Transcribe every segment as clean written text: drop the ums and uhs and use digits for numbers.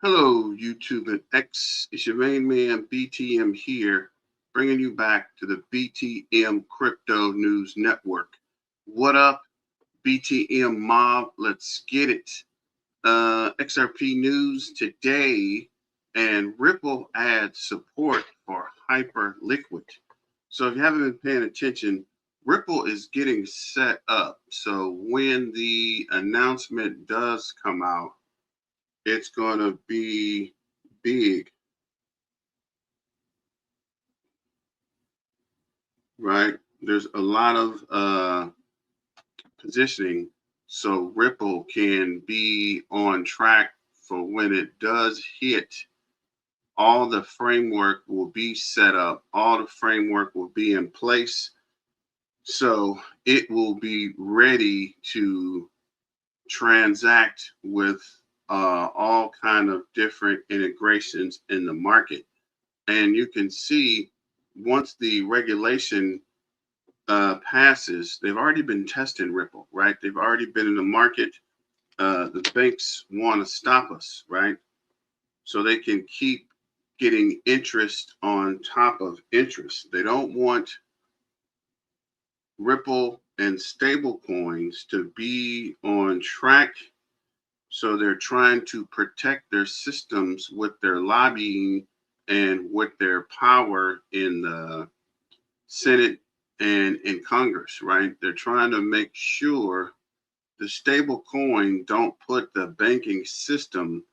Hello, YouTube and X. It's your main man, BTM here, bringing you back to the BTM Crypto News Network. What up, BTM mob? Let's get it. XRP news today, and Ripple adds support for HyperLiqud. So if you haven't been paying attention, Ripple is getting set up. So when the announcement does come out, it's going to be big, right? There's a lot of positioning so Ripple can be on track for when it does hit. All the framework will be set up, all the framework will be in place. So it will be ready to transact with all kind of different integrations in the market. And you can see once the regulation passes, they've already been testing Ripple, right? They've already been in the market. The banks want to stop us, right? So they can keep getting interest on top of interest. They don't want Ripple and stable coins to be on track. So they're trying to protect their systems with their lobbying and with their power in the Senate and in Congress, right? They're trying to make sure the stable coin don't put the banking system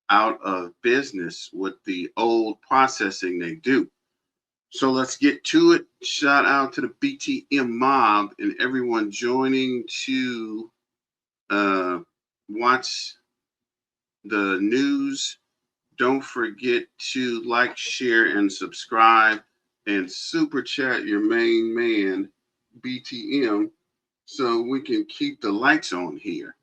out of business with the old processing they do. So let's get to it. Shout out to the BTM mob and everyone joining to watch the news. Don't forget to like, share, and subscribe, and super chat your main man, BTM, so we can keep the lights on here.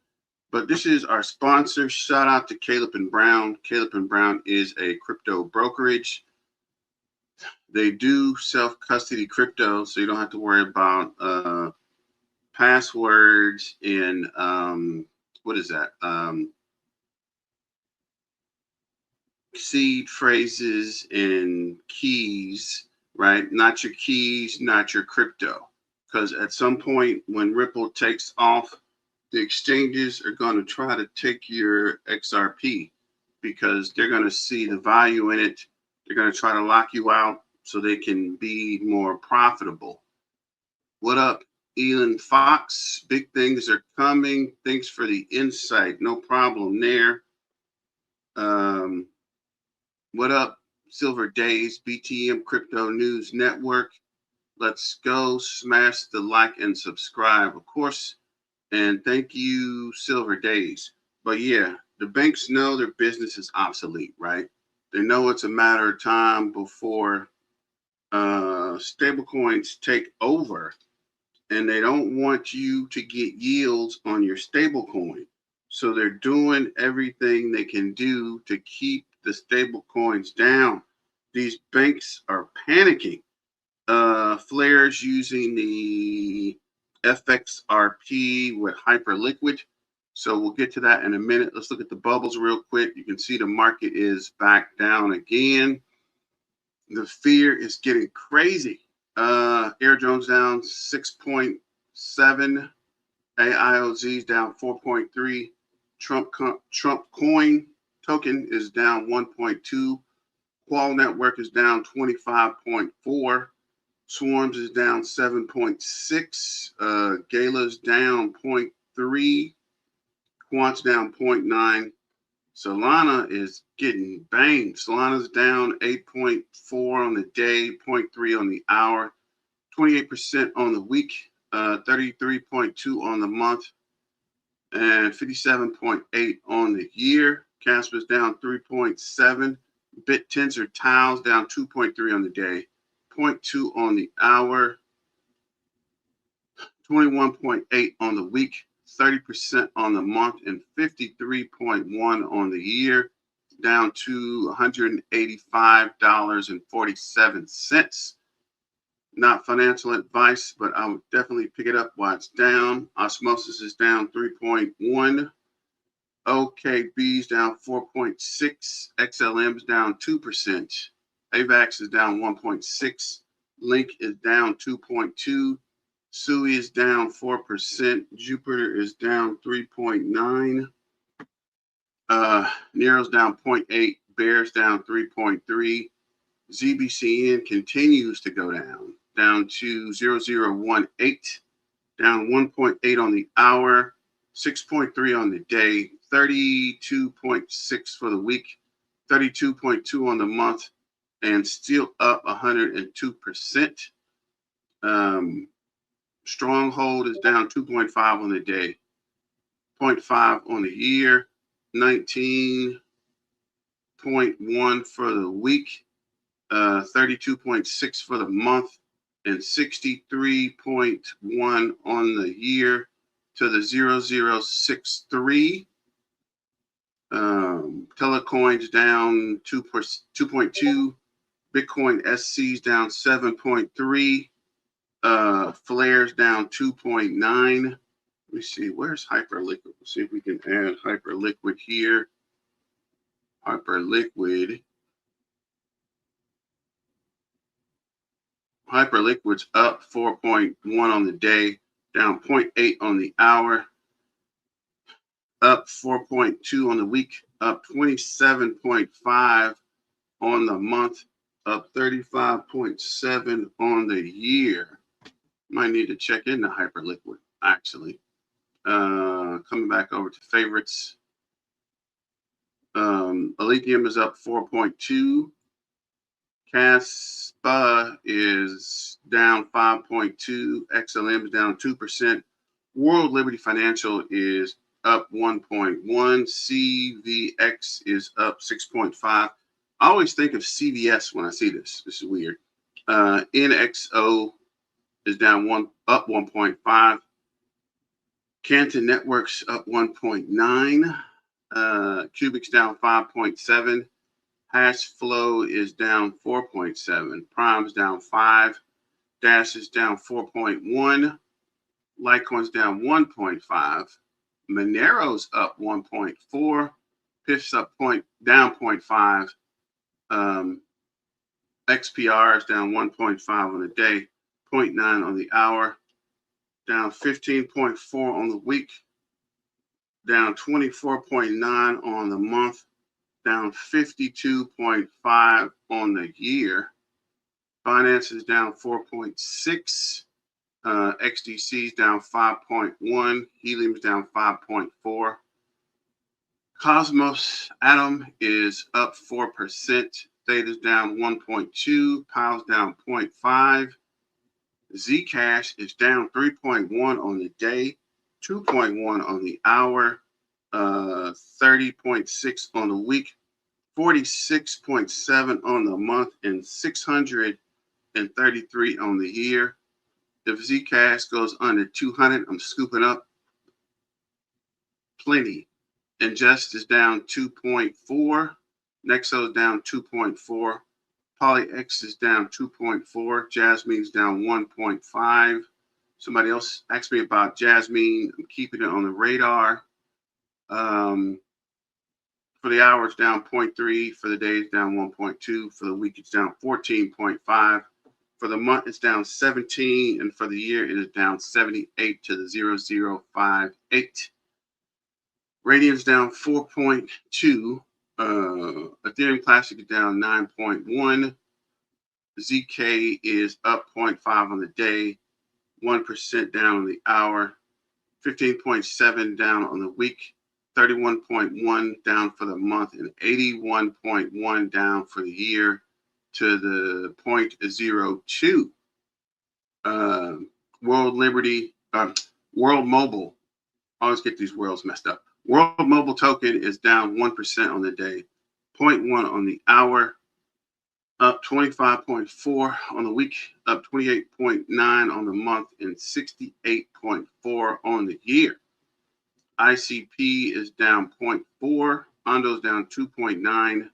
But this is our sponsor. Shout out to Caleb and Brown. Caleb and Brown is a crypto brokerage. They do self-custody crypto, so you don't have to worry about passwords and what is that? Seed phrases and keys, right? Not your keys, not your crypto. Because at some point when Ripple takes off, the exchanges are going to try to take your XRP because they're going to see the value in it. They're going to try to lock you out so they can be more profitable. What up, Elon Fox? Big things are coming. Thanks for the insight. No problem there. What up, Silver Days, BTM Crypto News Network? Let's go. Smash the like and subscribe, of course. And thank you, Silver Days. But yeah, the banks know their business is obsolete, right? They know it's a matter of time before stablecoins take over, and they don't want you to get yields on your stablecoin. So they're doing everything they can do to keep the stablecoins down. These banks are panicking. Flares using the XRP with HyperLiqud. So we'll get to that in a minute. Let's look at the bubbles real quick. You can see the market is back down again. The fear is getting crazy. Air Jones down 6.7. AIOZ is down 4.3. Trump coin token is down 1.2. Qual Network is down 25.4. Swarms is down 7.6. Gala's down 0.3. Quant's down 0.9. Solana is getting banged. Solana's down 8.4 on the day, 0.3 on the hour, 28% on the week, 33.2 on the month, and 57.8 on the year. Casper's down 3.7. BitTensor Tiles down 2.3 on the day, 0.2 on the hour, 21.8 on the week, 30% on the month, and 53.1 on the year, down to $185.47. Not financial advice, but I would definitely pick it up while it's down. Osmosis is down 3.1. OKB is down 4.6. XLM is down 2%. AVAX is down 1.6. Link is down 2.2. SUI is down 4%. Jupiter is down 3.9. Nero's down 0.8. Bear's down 3.3. ZBCN continues to go down to 0018, down 1.8 on the hour, 6.3 on the day, 32.6 for the week, 32.2 on the month, and still up 102%. Stronghold is down 2.5 on the day, 0.5 on the year, 19.1 for the week, 32.6 for the month, and 63.1 on the year to the 0063. Telecoins down 2.2. Bitcoin SC's down 7.3. Flares down 2.9. Let me see, where's HyperLiqud? Let's see if we can add HyperLiqud here. HyperLiqud's up 4.1 on the day, down 0.8 on the hour, up 4.2 on the week, up 27.5 on the month, up 35.7 on the year. Might need to check into HyperLiqud, actually. Coming back over to favorites. Lithium is up 4.2. Caspa is down 5.2. XLM is down 2%. World Liberty Financial is up 1.1. CVX is up 6.5. I always think of CVS when I see this. This is weird. NXO is down up 1.5. Canton Networks up 1.9. Cubic's down 5.7. Hash flow is down 4.7. Prime's down 5. Dash is down 4.1. Litecoin's down 1.5. Monero's up 1.4. Piff's up down 0.5. XPR is down 1.5 on the day, 0.9 on the hour, down 15.4 on the week, down 24.9 on the month, down 52.5 on the year. Finance is down 4.6. XDC is down 5.1. Helium is down 5.4. Cosmos Atom is up 4%. Theta's down 1.2. Pow's down 0.5. Zcash is down 3.1 on the day, 2.1 on the hour, 30.6 on the week, 46.7 on the month, and 633 on the year. If Zcash goes under 200, I'm scooping up plenty. Ingest is down 2.4. Nexo is down 2.4. PolyX is down 2.4. Jasmine's down 1.5. Somebody else asked me about Jasmine. I'm keeping it on the radar. For the hour, it's down 0.3. For the day, it's down 1.2. For the week, it's down 14.5. For the month, it's down 17. And for the year, it is down 78 to the 0058. Radium's down 4.2. Ethereum Classic is down 9.1. ZK is up 0.5 on the day, 1% down on the hour, 15.7 down on the week, 31.1 down for the month, and 81.1 down for the year to the 0.02. World Mobile, I always get these worlds messed up. World Mobile Token is down 1% on the day, 0.1 on the hour, up 25.4 on the week, up 28.9 on the month, and 68.4 on the year. ICP is down 0.4. Ondo's down 2.9.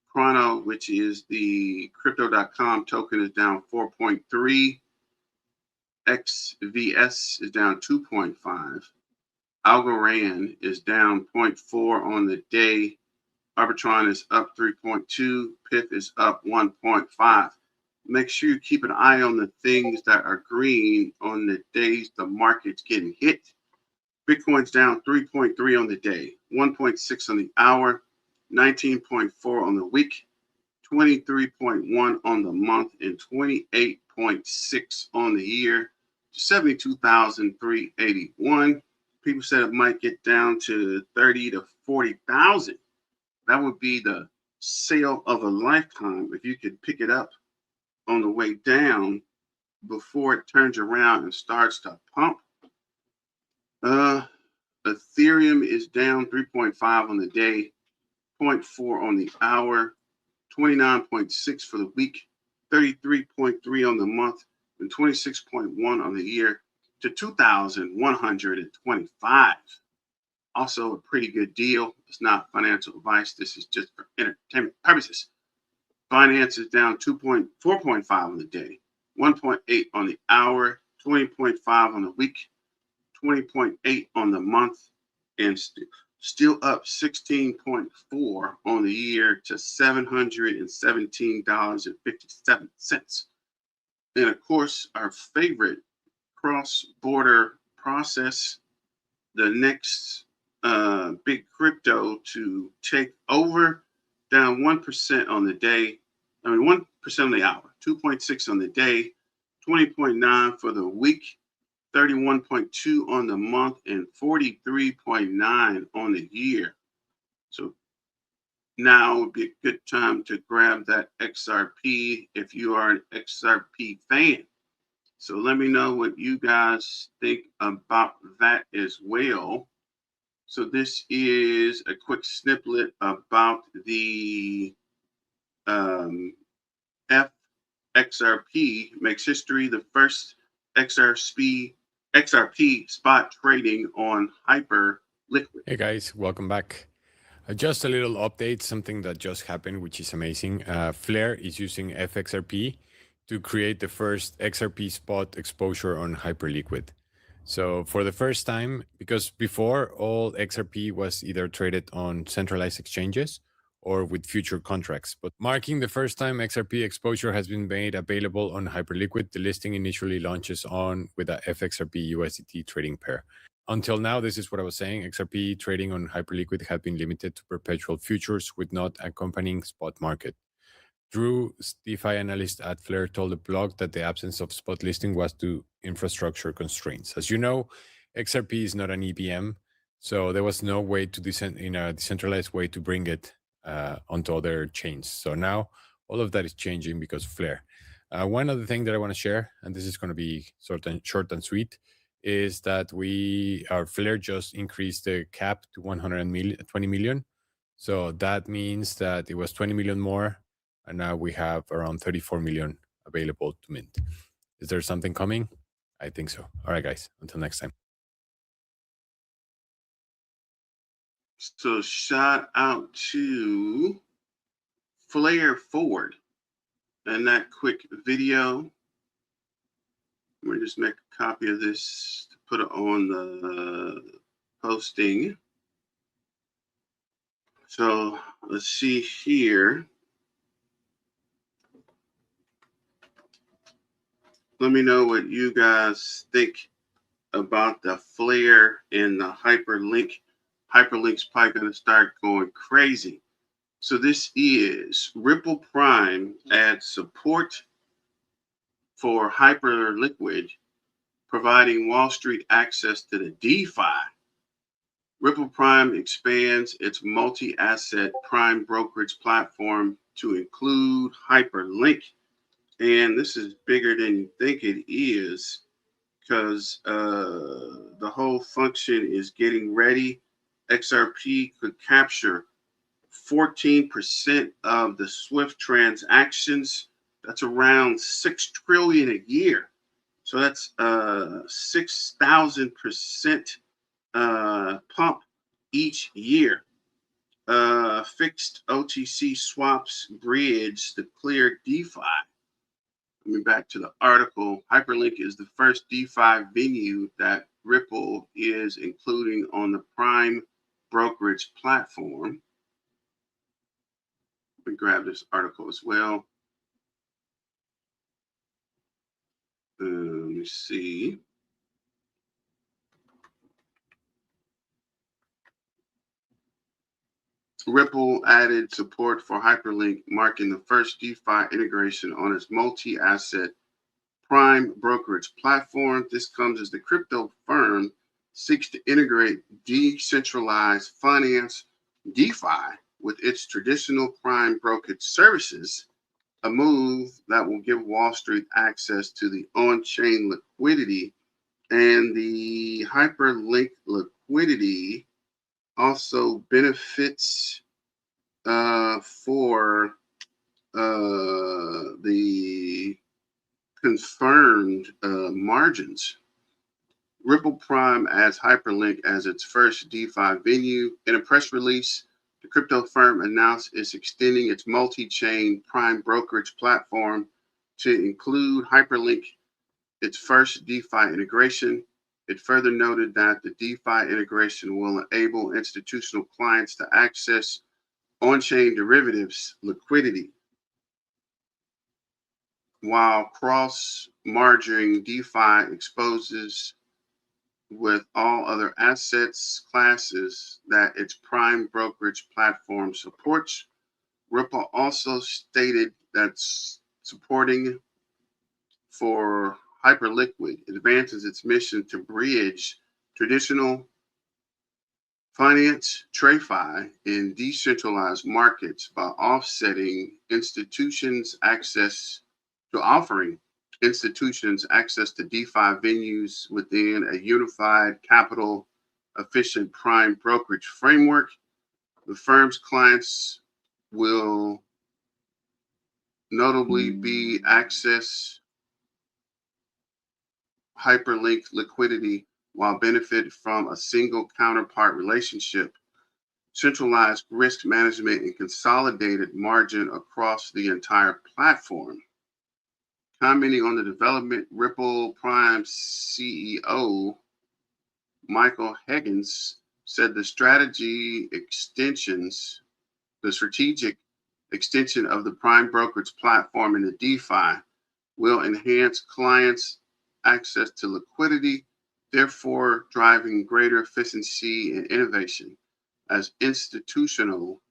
Chrono, which is the crypto.com token, is down 4.3. XVS is down 2.5. Algorand is down 0.4 on the day. Arbitron is up 3.2. PIF is up 1.5. Make sure you keep an eye on the things that are green on the days the market's getting hit. Bitcoin's down 3.3 on the day, 1.6 on the hour, 19.4 on the week, 23.1 on the month, and 28.6 on the year, 72,381. People said it might get down to 30 to 40,000. That would be the sale of a lifetime if you could pick it up on the way down before it turns around and starts to pump. Ethereum is down 3.5 on the day, 0.4 on the hour, 29.6 for the week, 33.3 on the month, and 26.1 on the year to 2,125. Also a pretty good deal. It's not financial advice. This is just for entertainment purposes. Finance is down 4.5 on the day, 1.8 on the hour, 20.5 on the week, 20.8 on the month, and still up 16.4 on the year to $717.57. And of course, our favorite cross-border process, the next big crypto to take over, down 1% on the day. 1% on the hour, 2.6 on the day, 20.9 for the week, 31.2 on the month, and 43.9 on the year. So now would be a good time to grab that XRP if you are an XRP fan. So let me know what you guys think about that as well. So this is a quick snippet about the XRP makes history, the first XRP spot trading on HyperLiqud. Hey guys, welcome back. Just a little update, something that just happened, which is amazing. Flare is using FXRP to create the first XRP spot exposure on HyperLiqud. So for the first time, because before all XRP was either traded on centralized exchanges or with future contracts, but marking the first time XRP exposure has been made available on HyperLiqud, the listing initially launches on with a FXRP USDT trading pair. Until now, this is what I was saying, XRP trading on HyperLiqud had been limited to perpetual futures with not accompanying spot market. Drew, DeFi analyst at Flare, told the blog that the absence of spot listing was due to infrastructure constraints. As you know, XRP is not an EVM, so there was no way to in a decentralized way to bring it onto other chains. So now all of that is changing because of Flare. One other thing that I want to share, and this is going to be short and sweet, is that our Flare just increased the cap to 20 million. So that means that it was 20 million more, and now we have around 34 million available to mint. Is there something coming? I think so. All right, guys. Until next time. So shout out to Flare Forward and that quick video. I'm going to just make a copy of this to put it on the posting. So let's see here. Let me know what you guys think about the Flare and the Hyperlink. Hyperlink's probably going to start going crazy. So this is Ripple Prime adds support for HyperLiqud, providing Wall Street access to the DeFi. Ripple Prime expands its multi-asset prime brokerage platform to include HyperLink. And this is bigger than you think it is, because the whole function is getting ready. XRP could capture 14% of the SWIFT transactions. That's around 6 trillion a year. So that's 6,000% pump each year. Fixed OTC swaps bridge the clear DeFi. Coming back to the article, Hyperlink is the first DeFi venue that Ripple is including on the prime brokerage platform. Let me grab this article as well. Let me see. Ripple added support for Hyperlink, marking the first DeFi integration on its multi-asset prime brokerage platform. This comes as the crypto firm seeks to integrate decentralized finance DeFi with its traditional prime brokerage services, a move that will give Wall Street access to the on-chain liquidity. And the Hyperlink liquidity also benefits for the confirmed margins. Ripple Prime adds Hyperlink as its first DeFi venue. In a press release, the crypto firm announced it's extending its multi-chain prime brokerage platform to include Hyperlink, its first DeFi integration. It further noted that the DeFi integration will enable institutional clients to access on-chain derivatives liquidity, while cross-margining DeFi exposes with all other assets classes that its prime brokerage platform supports. Ripple also stated that supporting for HyperLiqud advances its mission to bridge traditional finance, TradFi, in decentralized markets by offering institutions access to DeFi venues within a unified, capital efficient prime brokerage framework. The firm's clients will notably be access Hyperlink liquidity while benefit from a single counterpart relationship, centralized risk management, and consolidated margin across the entire platform. Commenting on the development, Ripple Prime CEO Michael Higgins said the strategic extension of the prime brokerage platform into DeFi will enhance clients' access to liquidity, therefore driving greater efficiency and innovation. As institutional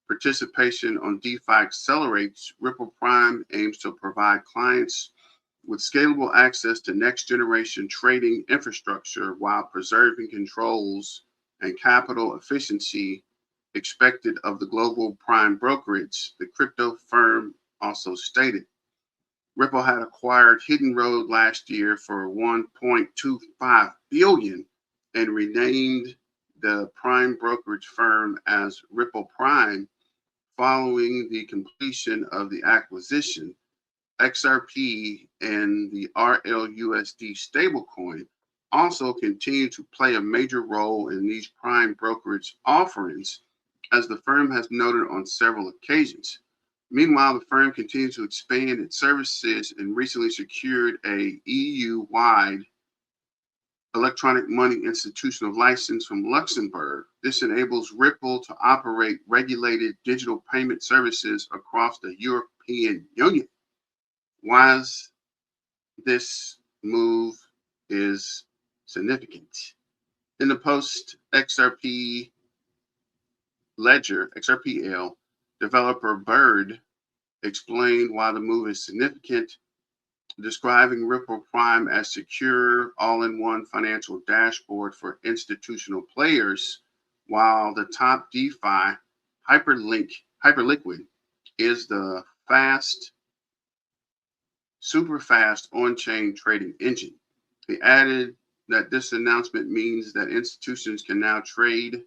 participation on DeFi accelerates, Ripple Prime aims to provide clients with scalable access to next-generation trading infrastructure while preserving controls and capital efficiency expected of the global prime brokerage, the crypto firm also stated. Ripple had acquired Hidden Road last year for $1.25 billion and renamed the prime brokerage firm as Ripple Prime following the completion of the acquisition. XRP and the RLUSD stablecoin also continue to play a major role in these prime brokerage offerings, as the firm has noted on several occasions. Meanwhile, the firm continues to expand its services and recently secured a EU-wide electronic money institutional license from Luxembourg. This enables Ripple to operate regulated digital payment services across the European Union. Why this move is significant. In the post, XRP Ledger, XRPL, developer Bird explained why the move is significant, describing Ripple Prime as secure, all-in-one financial dashboard for institutional players, while the top DeFi, HyperLiqud, is the super fast on-chain trading engine. He added that this announcement means that institutions can now trade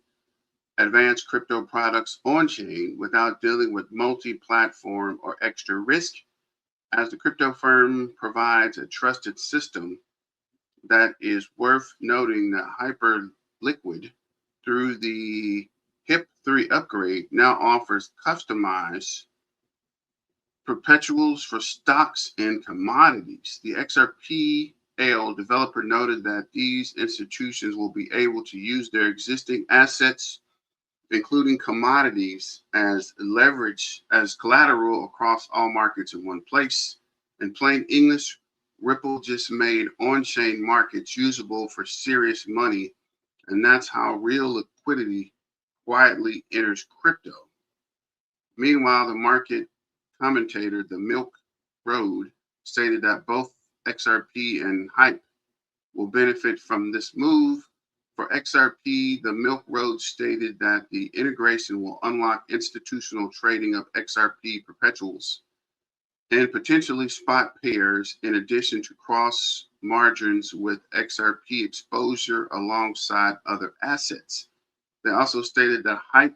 advanced crypto products on-chain without dealing with multi-platform or extra risk, as the crypto firm provides a trusted system. That is worth noting that HyperLiqud, through the HIP-3 upgrade, now offers customized perpetuals for stocks and commodities. The XRP developer noted that these institutions will be able to use their existing assets, including commodities, as leverage, as collateral across all markets in one place. In plain English, Ripple just made on-chain markets usable for serious money, and that's how real liquidity quietly enters crypto. Meanwhile, the market commentator, the Milk Road, stated that both XRP and Hype will benefit from this move. For XRP, the Milk Road stated that the integration will unlock institutional trading of XRP perpetuals and potentially spot pairs, in addition to cross margins with XRP exposure alongside other assets. They also stated that Hype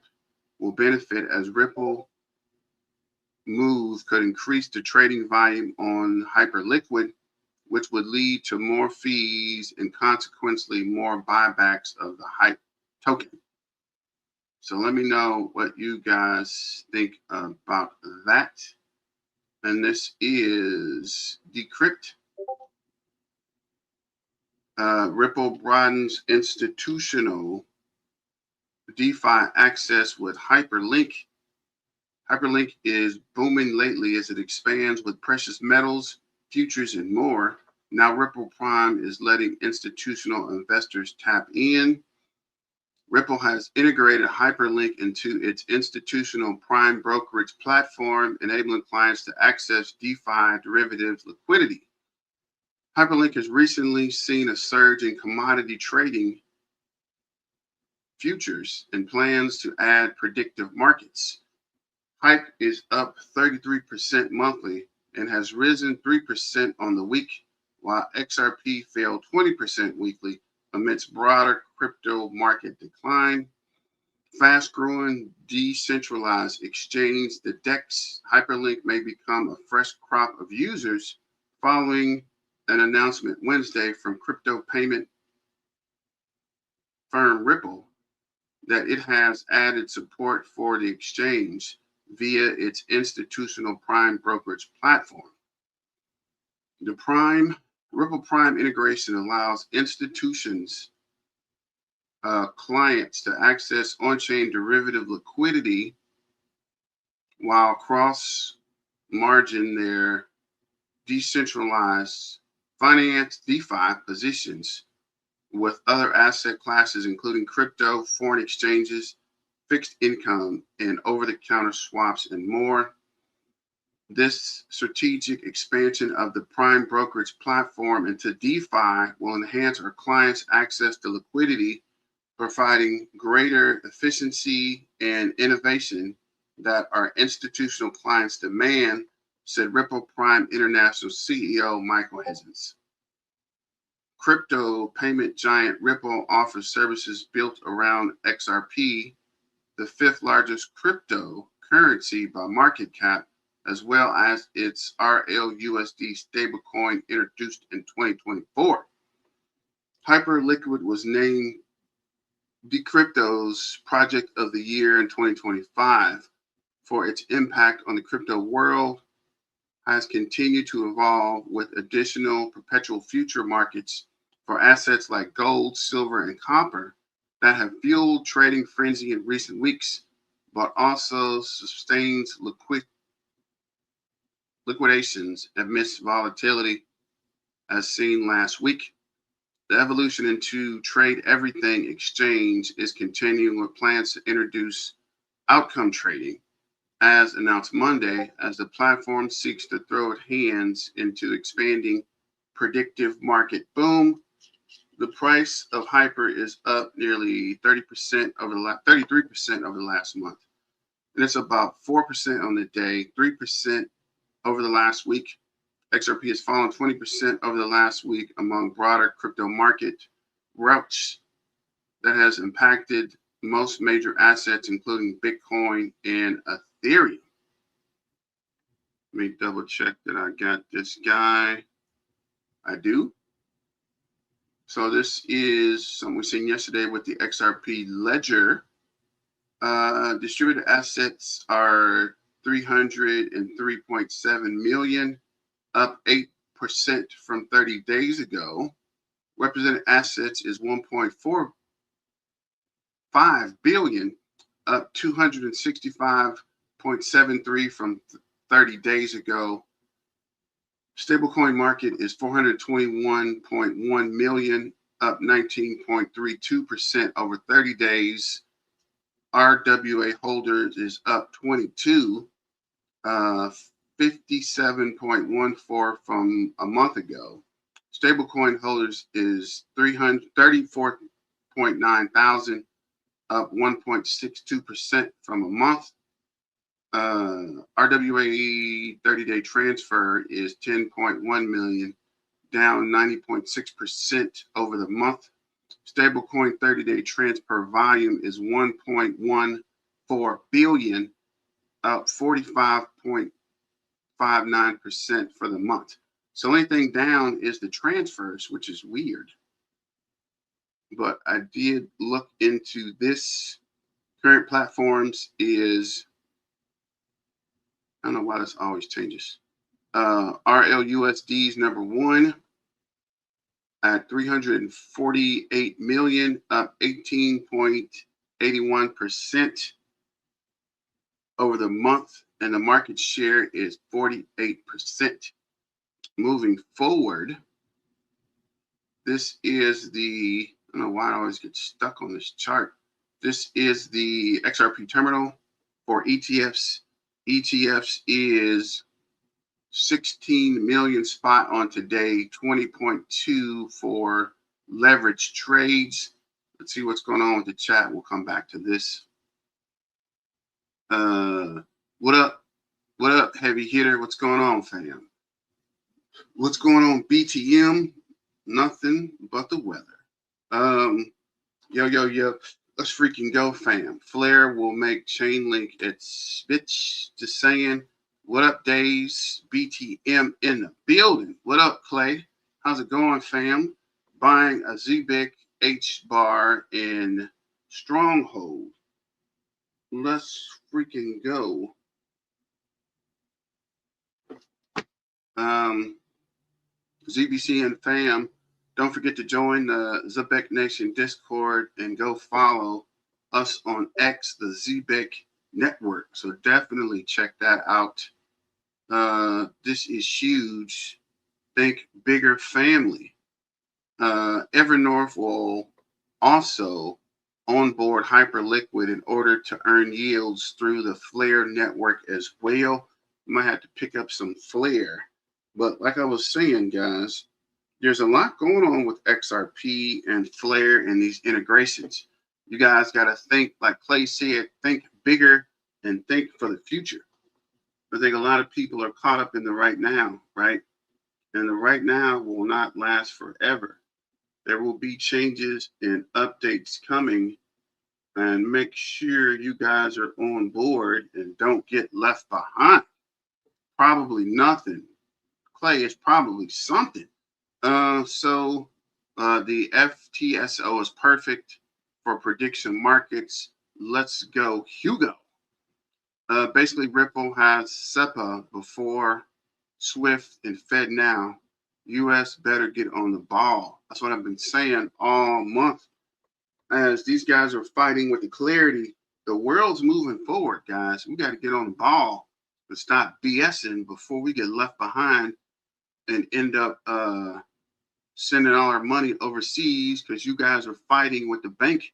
will benefit as Ripple move could increase the trading volume on HyperLiqud, which would lead to more fees and consequently more buybacks of the Hype token. So let me know what you guys think about that. And this is Decrypt. Ripple broadens institutional DeFi access with Hyperlink. Hyperlink is booming lately as it expands with precious metals, futures, and more. Now Ripple Prime is letting institutional investors tap in. Ripple has integrated Hyperlink into its institutional prime brokerage platform, enabling clients to access DeFi derivatives liquidity. Hyperlink has recently seen a surge in commodity trading futures and plans to add predictive markets. Hype is up 33% monthly and has risen 3% on the week, while XRP fell 20% weekly amidst broader crypto market decline. Fast-growing decentralized exchange, the DEX, Hyperlink may become a fresh crop of users following an announcement Wednesday from crypto payment firm Ripple that it has added support for the exchange via its institutional prime brokerage platform. The Ripple Prime integration allows institutions, clients to access on-chain derivative liquidity while cross-margin their decentralized finance DeFi positions with other asset classes, including crypto, foreign exchanges, fixed income, and over-the-counter swaps, and more. This strategic expansion of the prime brokerage platform into DeFi will enhance our clients' access to liquidity, providing greater efficiency and innovation that our institutional clients demand, said Ripple Prime International CEO Michael Hizens. Crypto payment giant Ripple offers services built around XRP, the fifth largest cryptocurrency by market cap, as well as its RLUSD stablecoin introduced in 2024. HyperLiqud was named Decrypto's Project of the Year in 2025 for its impact on the crypto world, has continued to evolve with additional perpetual future markets for assets like gold, silver, and copper that have fueled trading frenzy in recent weeks, but also sustains liquidations amidst volatility as seen last week. The evolution into Trade Everything Exchange is continuing with plans to introduce outcome trading, as announced Monday, as the platform seeks to throw its hands into expanding predictive market boom. The price of Hyper is up nearly 33% over the last month, and it's about 4% on the day, 3% over the last week. XRP has fallen 20% over the last week among broader crypto market routes that has impacted most major assets, including Bitcoin and Ethereum. Let me double check that I got this guy. I do. So this is something we seen yesterday with the XRP ledger. Distributed assets are 303.7 million, up from 30 days ago. Represented assets is 1.45 billion, up 265.73 from 30 days ago. Stablecoin market is 421.1 million, up 19.32% over 30 days. RWA holders is up 22, 57.14 from a month ago. Stablecoin holders is 334.9 thousand, up 1.62% from a month. RWA 30-day transfer is 10.1 million, down 90.6% over the month. Stablecoin 30-day transfer volume is 1.14 billion, up 45.59% for the month. So anything down is the transfers, which is weird. But I did look into this. Current platforms is, I don't know why this always changes. RLUSD is number one at 348 million, up 18.81% over the month, and the market share is 48%. Moving forward, this is the, I don't know why I always get stuck on this chart. This is the XRP terminal for ETFs. ETFs is 16 million spot on today, 20.2 for leverage trades. Let's see what's going on with the chat. We'll come back to this. What up? What up, heavy hitter? What's going on, fam? What's going on, BTM? Nothing but the weather. Yo. Let's freaking go, fam. Flare will make Chainlink its bitch. Just saying. What up, Days? BTM in the building. What up, Clay? How's it going, fam? Buying a ZBIC H bar in Stronghold. Let's freaking go. ZBC and fam, don't forget to join the ZBIC Nation Discord and go follow us on X, the ZBIC Network. So definitely check that out. This is huge. Think bigger family. Evernorth will also onboard HyperLiqud in order to earn yields through the Flare network as well. You might have to pick up some Flare. But like I was saying, guys, there's a lot going on with XRP and Flare and these integrations. You guys got to think, like Clay said, think bigger and think for the future. I think a lot of people are caught up in the right now, right? And the right now will not last forever. There will be changes and updates coming, and make sure you guys are on board and don't get left behind. Probably nothing. Clay is probably something. So the FTSO is perfect for prediction markets. Let's go, Hugo. Basically, Ripple has SEPA before SWIFT and Fed now. US better get on the ball. That's what I've been saying all month. As these guys are fighting with the clarity, the world's moving forward, guys. We got to get on the ball and stop BSing before we get left behind and end up sending all our money overseas because you guys are fighting with the bank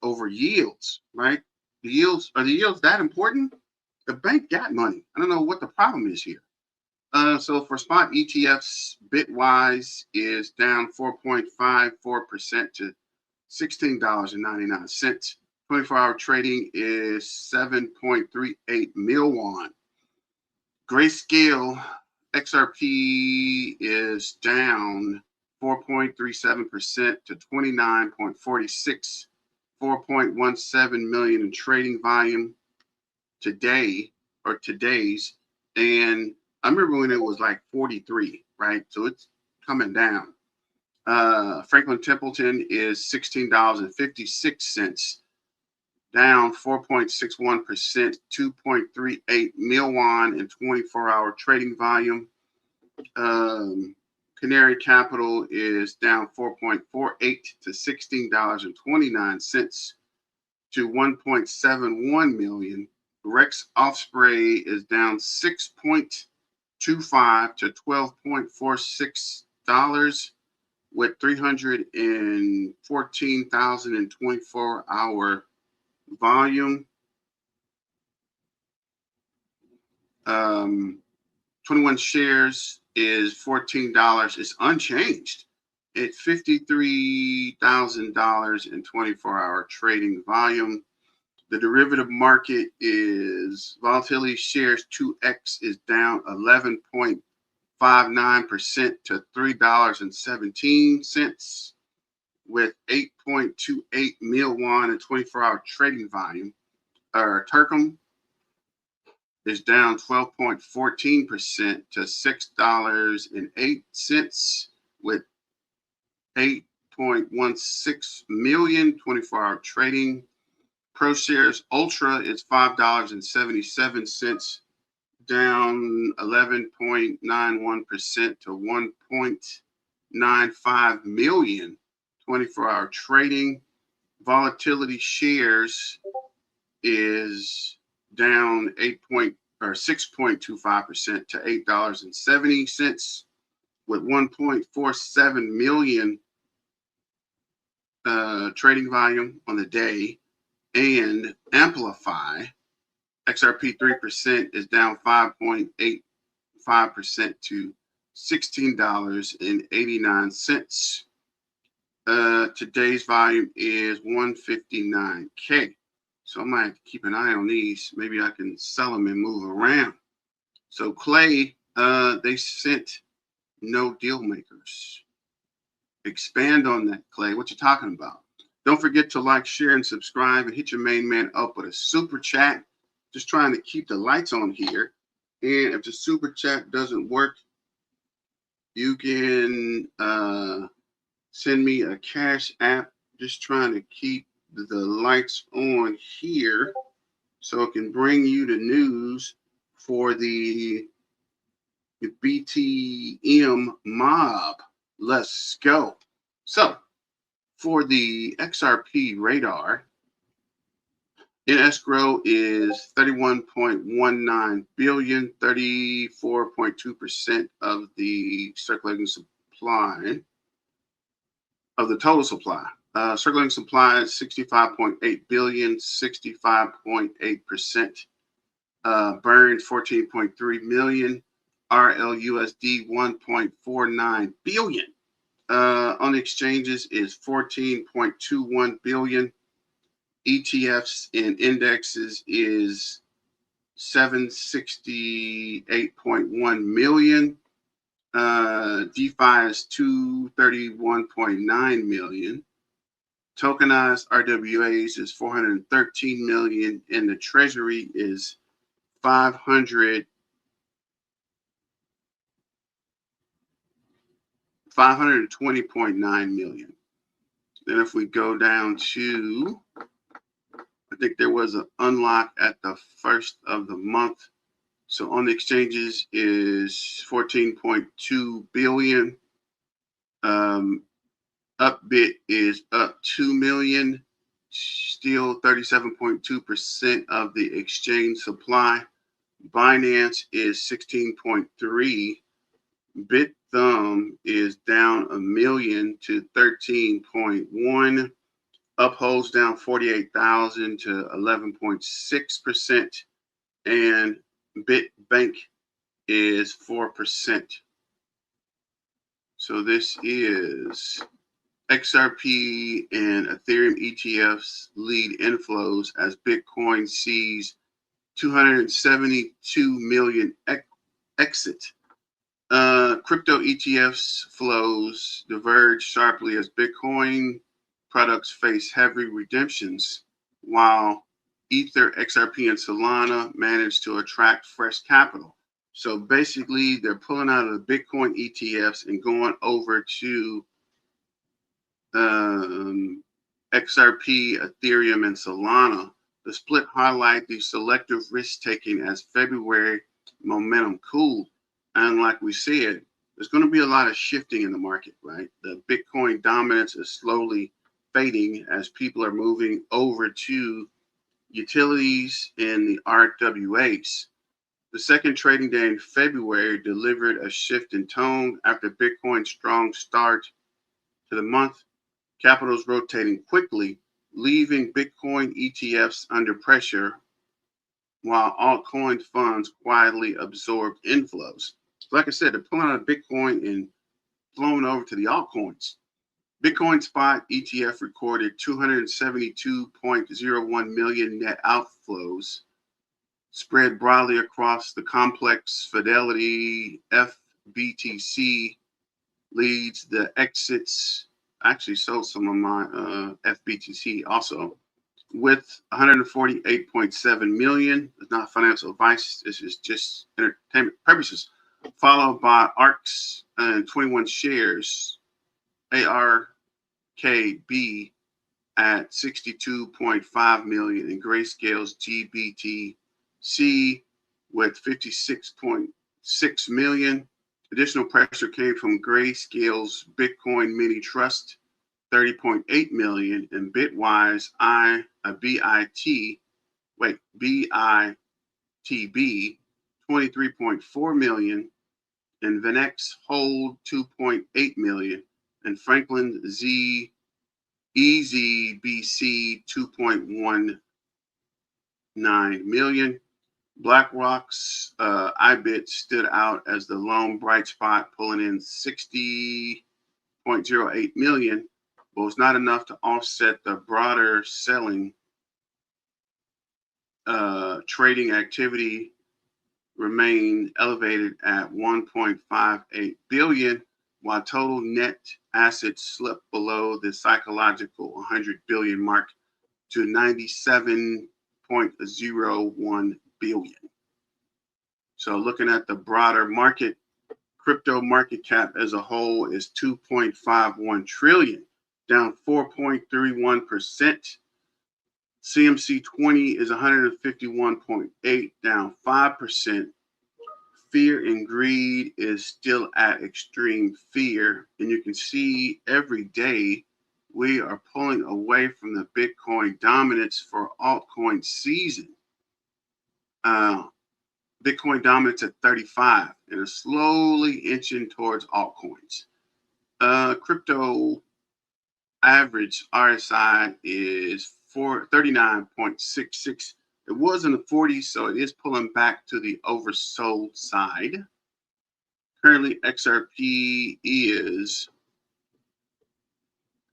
over yields, right? The yields, are the yields that important? The bank got money. I don't know what the problem is here. So for spot ETFs, Bitwise is down 4.54% to $16.99. 24-hour trading is 7.38 mil won. Grayscale XRP is down 4.37% to 29.46, 4.17 million in trading volume today or today's. And I remember when it was like 43, right? So it's coming down. Franklin Templeton is $16.56, down 4.61%, 2.38 mil won in 24-hour trading volume. Canary Capital is down 4.48 to $16.29 to 1.71 million. Rex Osprey is down 6.25 to $12.46 with 314,000 in 24-hour volume. 21 shares is $14. It's unchanged at $53,000 in 24-hour trading volume. The derivative market is volatility shares 2X is down 11.59% to $3.17 with 8.28 mil won in 24-hour trading volume. Turcom is down 12.14% to $6.08 with 8.16 million 24-hour trading. ProShares Ultra is $5.77, down 11.91% to 1.95 million 24-hour trading. Volatility shares is down 6.25% to $8.70 with 1.47 million trading volume on the day. And Amplify XRP 3% is down 5.85% to $16.89. Today's volume is 159K. So I might have to keep an eye on these. Maybe I can sell them and move around. So Clay, they sent no deal makers. Expand on that, Clay. What you talking about? Don't forget to like, share, and subscribe, and hit your main man up with a super chat. Just trying to keep the lights on here. And if the super chat doesn't work, you can send me a cash app. Just trying to keep the lights on here so it can bring you the news for the BTM mob. Let's go. So for the XRP radar, in escrow is 31.19 billion, 34.2% of the circulating supply, of the total supply. Circulating supply is 65.8 billion, 65.8%. Burned 14.3 million. RLUSD 1.49 billion. On the exchanges is 14.21 billion. ETFs and indexes is 768.1 million. DeFi is 231.9 million. Tokenized RWAs is 413 million, and the treasury is 520.9 million. Then if we go down to, I think there was an unlock at the first of the month. So on the exchanges is 14.2 billion. Upbit is up 2 million, still 37.2% of the exchange supply. Binance is 16.3. BitThumb is down 1 million to 13.1. Upholds down 48,000 to 11.6%. And BitBank is 4%. So this is XRP and Ethereum ETFs lead inflows as Bitcoin sees 272 million exit. Crypto ETFs flows diverge sharply as Bitcoin products face heavy redemptions, while Ether, XRP, and Solana manage to attract fresh capital. So basically, they're pulling out of the Bitcoin ETFs and going over to XRP, Ethereum, and Solana. The split highlight the selective risk taking as February momentum cooled. And like we said, there's going to be a lot of shifting in the market, right? The Bitcoin dominance is slowly fading as people are moving over to utilities in the RWAs. The second trading day in February delivered a shift in tone after Bitcoin's strong start to the month. Capital's rotating quickly, leaving Bitcoin ETFs under pressure while altcoin funds quietly absorbed inflows. Like I said, they're pulling out of Bitcoin and flowing over to the altcoins. Bitcoin spot ETF recorded 272.01 million net outflows, spread broadly across the complex. Fidelity FBTC leads the exits. I actually sold some of my FBTC also with 148.7 million. It's not financial advice. This is just entertainment purposes. Followed by ARK's 21 shares, ARKB at 62.5 million, and Grayscale's GBTC with 56.6 million. Additional pressure came from Grayscale's Bitcoin Mini Trust, 30.8 million, and Bitwise BITB, 23.4 million, and Venex Hold 2.8 million, and Franklin EZBC 2.19 million. BlackRock's IBIT stood out as the lone bright spot, pulling in 60.08 million, but was not enough to offset the broader selling. Trading activity remained elevated at 1.58 billion, while total net assets slipped below the psychological 100 billion mark to 97.01 billion. So looking at the broader market, crypto market cap as a whole is 2.51 trillion, down 4.31%. CMC 20 is 151.8, down 5%. Fear and greed is still at extreme fear. And you can see every day we are pulling away from the Bitcoin dominance for altcoin season. Bitcoin dominance at 35 and is slowly inching towards altcoins. Crypto average RSI is 39.66. It was in the 40s, so it is pulling back to the oversold side. Currently, XRP is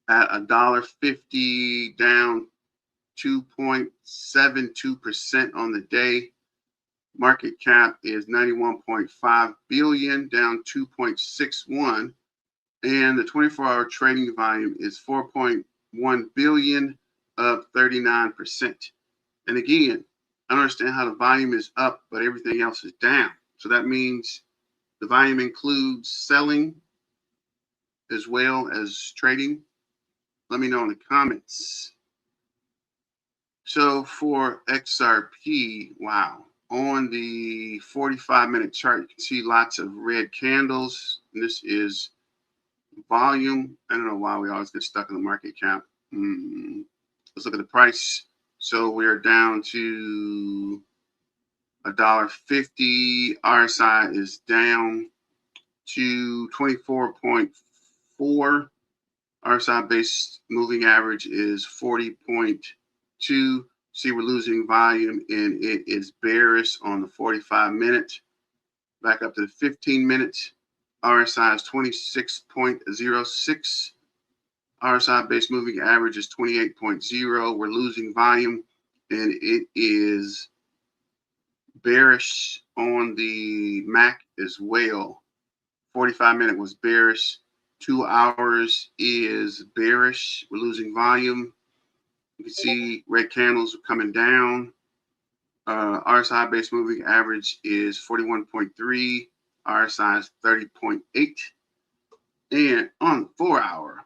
at $1.50, down 2.72% on the day. Market cap is 91.5 billion, down 2.61, and the 24-hour trading volume is 4.1 billion, up 39%. And again, I don't understand how the volume is up, but everything else is down. So that means the volume includes selling as well as trading. Let me know in the comments. So for XRP, wow. On the 45-minute chart, you can see lots of red candles. And this is volume. I don't know why we always get stuck in the market cap. Let's look at the price. So we're down to $1.50. RSI is down to 24.4. RSI based moving average is 40.2. See, we're losing volume and it is bearish on the 45 minute. Back up to the 15 minutes. RSI is 26.06. RSI based moving average is 28.0. We're losing volume and it is bearish on the MAC as well. 45 minute was bearish. 2 hours is bearish. We're losing volume. You can see red candles are coming down. RSI based moving average is 41.3. RSI is 30.8. And on the 4 hour,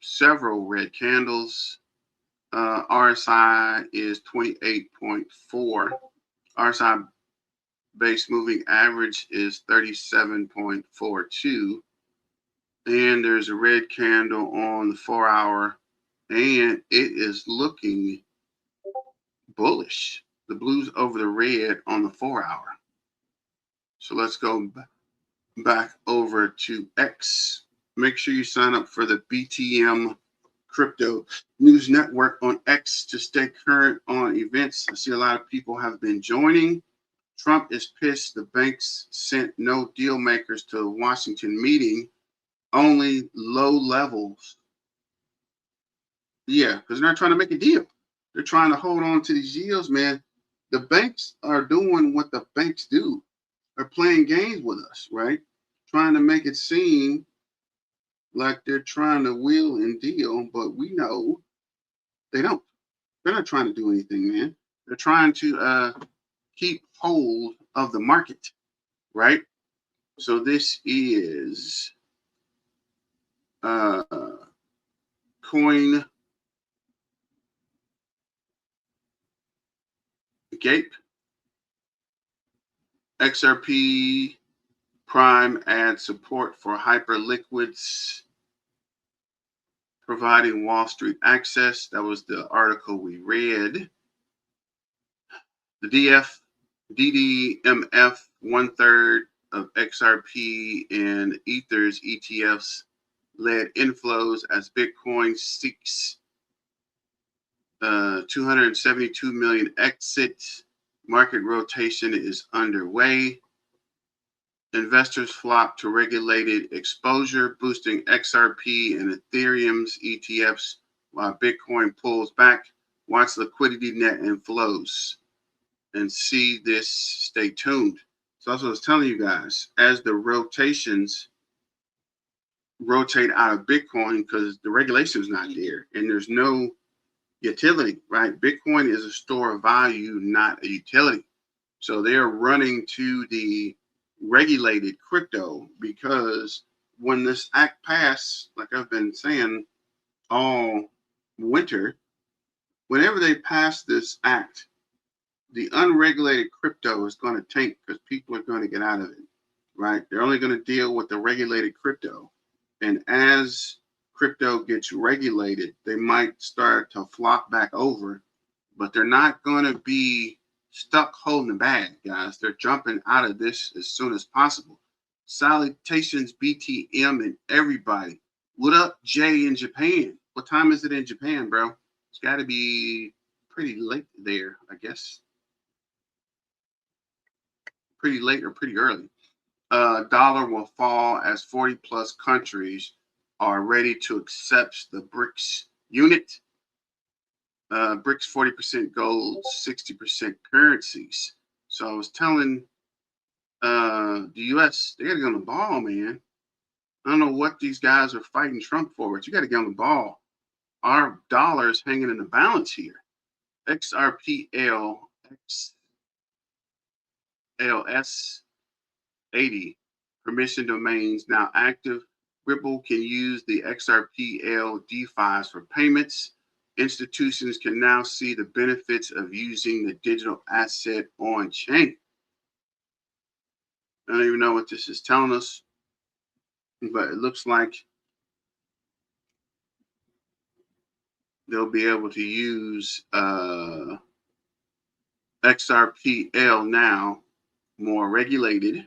several red candles. RSI is 28.4. RSI Base moving average is 37.42. And there's a red candle on the 4-hour, and it is looking bullish. The blue's over the red on the 4-hour. So let's go back over to X. Make sure you sign up for the BTM Crypto News Network on X to stay current on events. I see a lot of people have been joining. Trump is pissed the banks sent no deal makers to the Washington meeting, only low levels. Yeah, because they're not trying to make a deal. They're trying to hold on to these yields, man. The banks are doing what the banks do. They're playing games with us, right? Trying to make it seem like they're trying to wheel and deal, but we know they don't. They're not trying to do anything, man. They're trying to keep hold of the market, right? So this is Coin Gape. XRP Prime adds support for HyperLiquid's providing Wall Street access. That was the article we read. The DDMF, 1/3 of XRP and Ether's ETFs led inflows as Bitcoin seeks 272 million exit. Market rotation is underway. Investors flock to regulated exposure, boosting XRP and Ethereum's ETFs while Bitcoin pulls back. Watch liquidity net inflows and see this. Stay tuned. So that's what I was telling you guys. As the rotations rotate out of Bitcoin, because the regulation is not there and there's no utility, right? Bitcoin is a store of value, not a utility. So they're running to the regulated crypto, because when this act passed, like I've been saying all winter, whenever they pass this act, the unregulated crypto is going to tank because people are going to get out of it, right? They're only going to deal with the regulated crypto. And as crypto gets regulated, they might start to flock back over, but they're not going to be stuck holding the bag, guys. They're jumping out of this as soon as possible. Salutations, BTM and everybody. What up, Jay in Japan? What time is it in Japan, bro? It's got to be pretty late there, I guess. Pretty late or pretty early. Dollar will fall as 40 plus countries are ready to accept the BRICS unit. BRICS 40% gold, 60% currencies. So I was telling the US, they got to get on the ball, man. I don't know what these guys are fighting Trump for, but you got to get on the ball. Our dollar is hanging in the balance here. XRPL, XLS 80 permission domains now active. Ripple can use the XRPL DeFi's for payments. Institutions can now see the benefits of using the digital asset on chain. I don't even know what this is telling us, but it looks like they'll be able to use XRPL now, more regulated.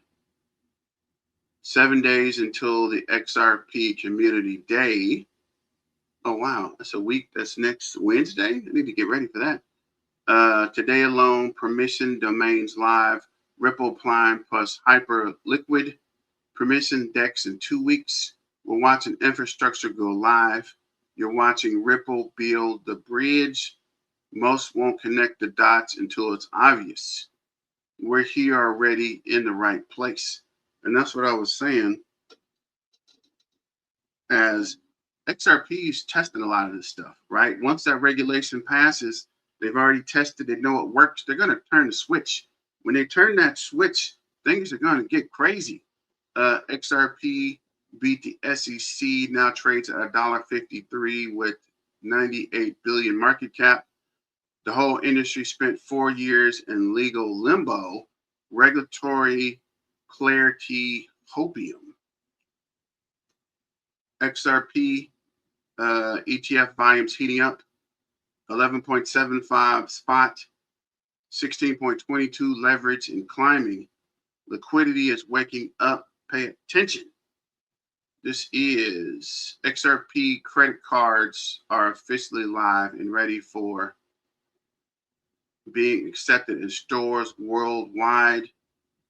7 days until the XRP Community Day. Oh, wow. That's a week. That's next Wednesday. I need to get ready for that. Today alone, permission domains live. Ripple Prime plus HyperLiqud. Permission DEX in 2 weeks. We're watching infrastructure go live. You're watching Ripple build the bridge. Most won't connect the dots until it's obvious. We're here already in the right place. And that's what I was saying, as XRP is testing a lot of this stuff, right? Once that regulation passes, they've already tested, they know it works. They're going to turn the switch. When they turn that switch, things are going to get crazy. XRP beat the SEC, now trades at $1.53 with 98 billion market cap. The whole industry spent 4 years in legal limbo regulatory clarity hopium. XRP ETF volumes heating up, 11.75 spot, 16.22 leverage and climbing. Liquidity is waking up. Pay attention. This is XRP credit cards are officially live and ready for being accepted in stores worldwide.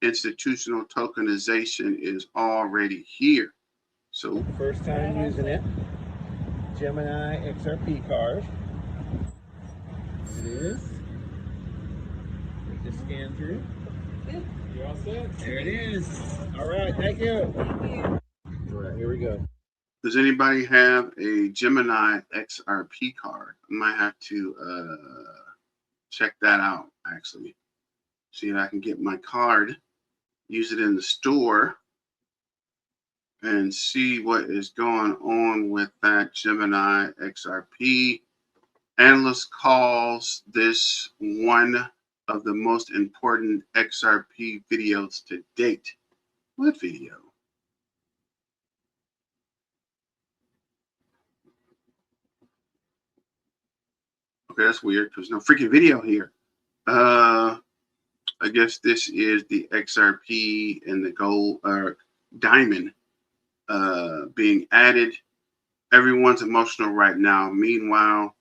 Institutional tokenization is already here. So first time using it. Gemini XRP card. It is. Just scan through. You all set? There it is. All right, thank you. All right, here we go. Does anybody have a Gemini XRP card? I might have to check that out, actually. See if I can get my card, use it in the store, and see what is going on with that Gemini XRP. Analyst calls this one of the most important XRP videos to date. What video? Okay, that's weird. There's no freaking video here. I guess this is the XRP and the gold or diamond being added. Everyone's emotional right now. Meanwhile,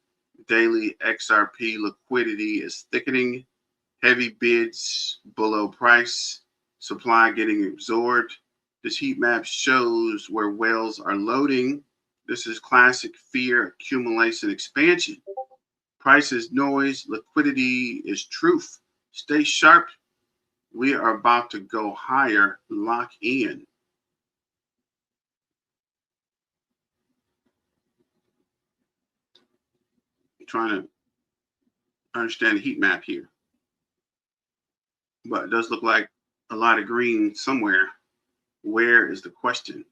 daily XRP liquidity is thickening. Heavy bids below price. Supply getting absorbed. This heat map shows where whales are loading. This is classic fear accumulation expansion. Price is noise. Liquidity is truth. Stay sharp. We are about to go higher. Lock in. I'm trying to understand the heat map here. But it does look like a lot of green somewhere. Where is the question?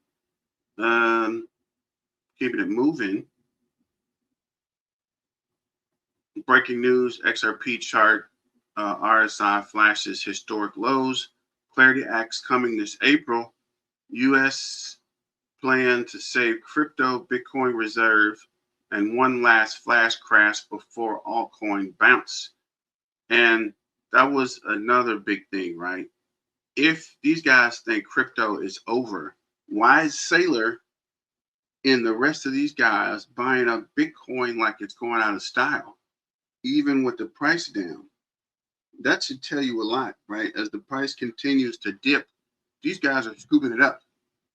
Keeping it moving. Breaking news, XRP chart, RSI flashes historic lows. Clarity Act's coming this April. U.S. plan to save crypto Bitcoin reserve and one last flash crash before altcoin bounce. And that was another big thing, right? If these guys think crypto is over, why is Saylor and the rest of these guys buying up Bitcoin like it's going out of style? Even with the price down, that should tell you a lot, right? As the price continues to dip, these guys are scooping it up.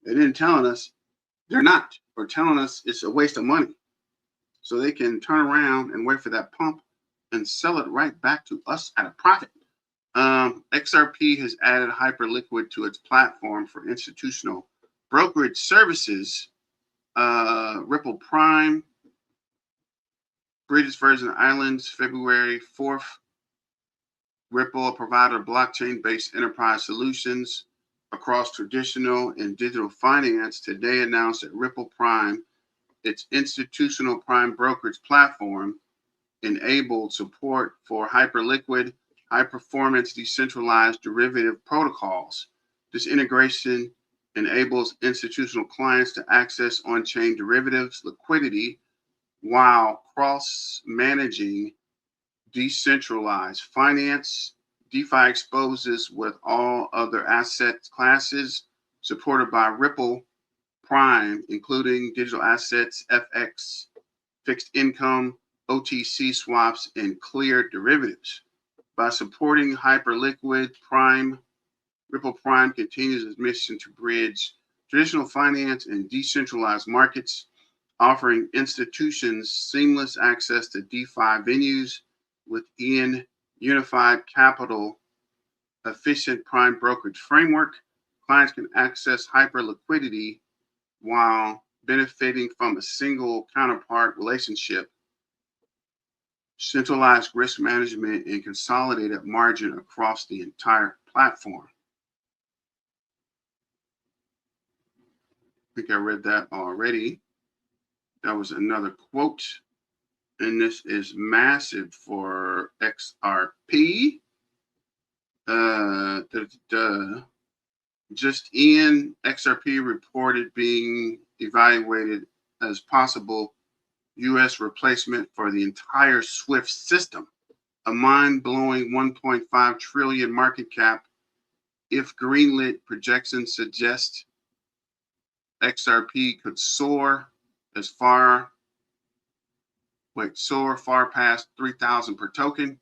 They didn't telling us they're not, or telling us it's a waste of money. So they can turn around and wait for that pump and sell it right back to us at a profit. XRP has added HyperLiqud to its platform for institutional brokerage services. Ripple Prime, British Virgin Islands, February 4th. Ripple, a provider of blockchain-based enterprise solutions across traditional and digital finance, today announced that Ripple Prime, its institutional prime brokerage platform, enabled support for HyperLiqud, high-performance decentralized derivative protocols. This integration enables institutional clients to access on-chain derivatives liquidity while cross-managing decentralized finance. DeFi exposes with all other asset classes supported by Ripple Prime, including digital assets, FX, fixed income, OTC swaps, and cleared derivatives. By supporting HyperLiqud Prime, Ripple Prime continues its mission to bridge traditional finance and decentralized markets, offering institutions seamless access to DeFi venues within unified capital efficient prime brokerage framework. Clients can access HyperLiquidity while benefiting from a single counterpart relationship, centralized risk management, and consolidated margin across the entire platform. I think I read that already. That was another quote. And this is massive for XRP. Just in, XRP reported being evaluated as possible U.S. replacement for the entire SWIFT system, a mind-blowing 1.5 trillion market cap. If greenlit, projections suggest XRP could soar far past 3,000 per token.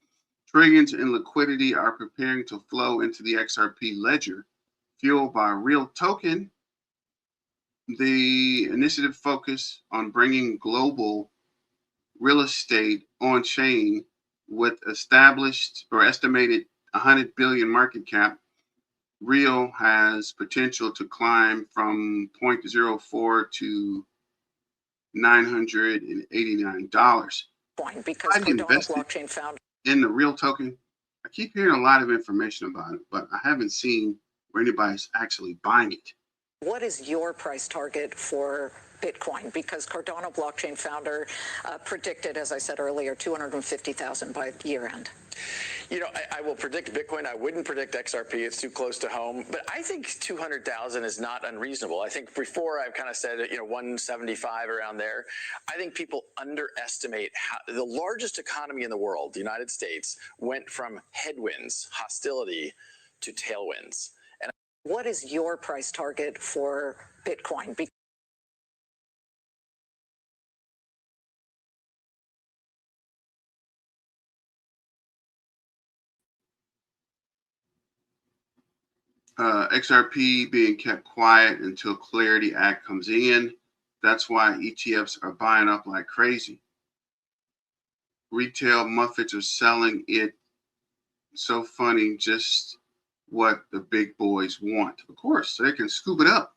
Trillions in liquidity are preparing to flow into the XRP ledger, fueled by real token. The initiative focused on bringing global real estate on chain with established or estimated 100 billion market cap. Real has potential to climb from 0.04 to $989. Because Cardano blockchain found in the real token. I keep hearing a lot of information about it, but I haven't seen where anybody's actually buying it. What is your price target for Bitcoin? Because Cardano blockchain founder predicted, as I said earlier, 250,000 by year end. You know, I will predict Bitcoin. I wouldn't predict XRP. It's too close to home. But I think 200,000 is not unreasonable. I think before I've kind of said, 175 around there. I think people underestimate how the largest economy in the world, the United States, went from headwinds, hostility, to tailwinds. And what is your price target for Bitcoin? XRP being kept quiet until Clarity Act comes in. That's why ETFs are buying up like crazy. Retail muffets are selling it. So funny, just what the big boys want. Of course, they can scoop it up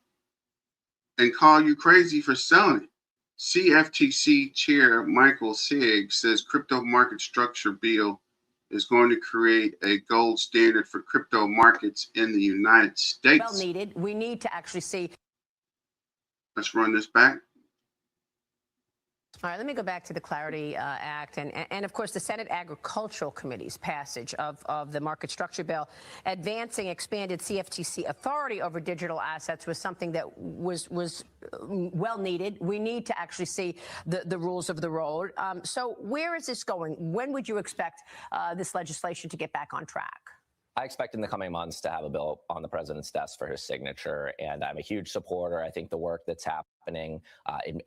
and call you crazy for selling it. CFTC Chair Michael Sigg says crypto market structure bill is going to create a gold standard for crypto markets in the United States. Well needed. We need to actually see. Let's run this back. All right, let me go back to the Clarity Act and of course, the Senate Agricultural Committee's passage of the market structure bill. Advancing expanded CFTC authority over digital assets was something that was well needed. We need to actually see the rules of the road. So where is this going? When would you expect this legislation to get back on track? I expect in the coming months to have a bill on the president's desk for his signature, and I'm a huge supporter. I think the work that's happening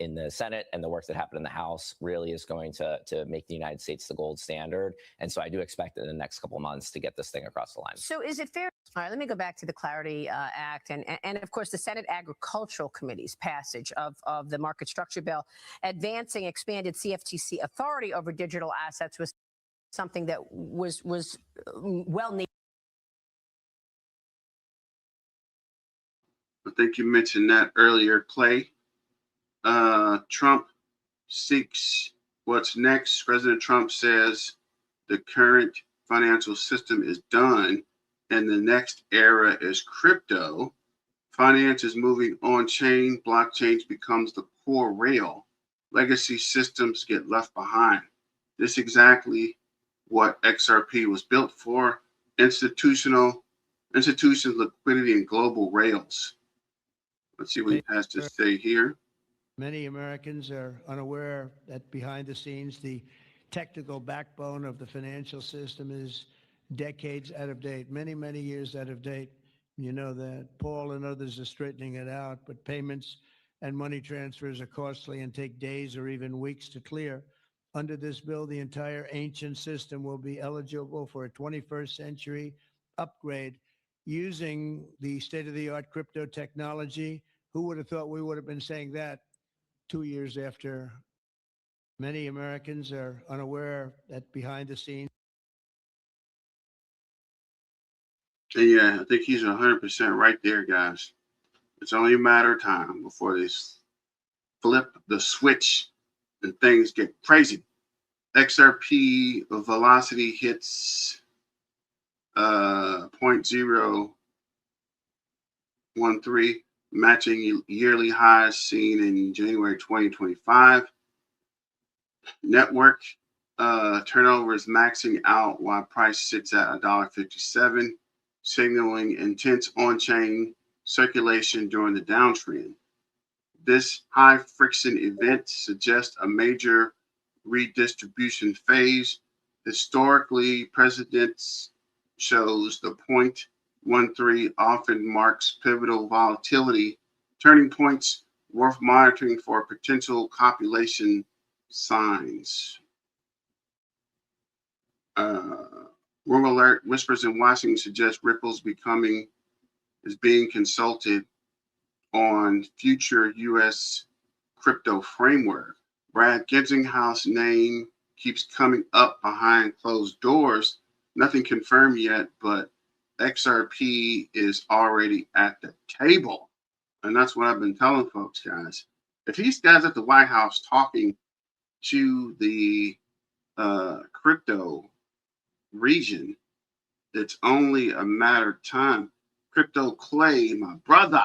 in the Senate and the work that happened in the House really is going to make the United States the gold standard, and so I do expect in the next couple of months to get this thing across the line. So is it fair? All right, let me go back to the Clarity Act and of course, the Senate Agricultural Committee's passage of the market structure bill. Advancing expanded CFTC authority over digital assets was something that was well needed. I think you mentioned that earlier, Clay. Trump seeks what's next. President Trump says the current financial system is done and the next era is crypto. Finance is moving on chain. Blockchains becomes the core rail. Legacy systems get left behind. This is exactly what XRP was built for. Institutions, liquidity, and global rails. Let's see what he has to say here. Many Americans are unaware that behind the scenes, the technical backbone of the financial system is decades out of date, many, many years out of date. You know that. Paul and others are straightening it out, but payments and money transfers are costly and take days or even weeks to clear. Under this bill, the entire ancient system will be eligible for a 21st century upgrade using the state-of-the-art crypto technology. Who would have thought we would have been saying that 2 years after? Many Americans are unaware that behind the scenes. And yeah, I think he's 100% right there, guys. It's only a matter of time before they flip the switch and things get crazy. XRP velocity hits 0.013, matching yearly highs seen in January 2025. Network turnover is maxing out while price sits at $1.57. signaling intense on-chain circulation during the downtrend. This high friction event suggests a major redistribution phase. Historically, precedents shows the 0.13 often marks pivotal volatility, turning points worth monitoring for potential copulation signs. Rumor alert, whispers in Washington suggest Ripple's is being consulted on future U.S. crypto framework. Brad Gensinghouse name keeps coming up behind closed doors. Nothing confirmed yet, but XRP is already at the table. And that's what I've been telling folks, guys. If these guys at the White House talking to the crypto region, it's only a matter of time. Crypto Clay, my brother,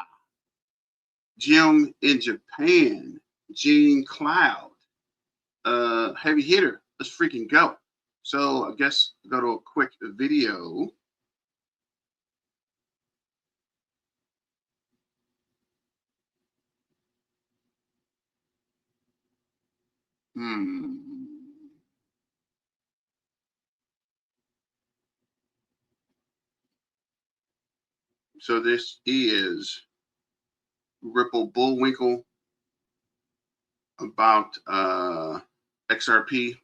Jim in Japan, Gene Cloud, heavy hitter. Let's freaking go. So I guess go to a quick video. So this is Ripple Bullwinkle about XRP.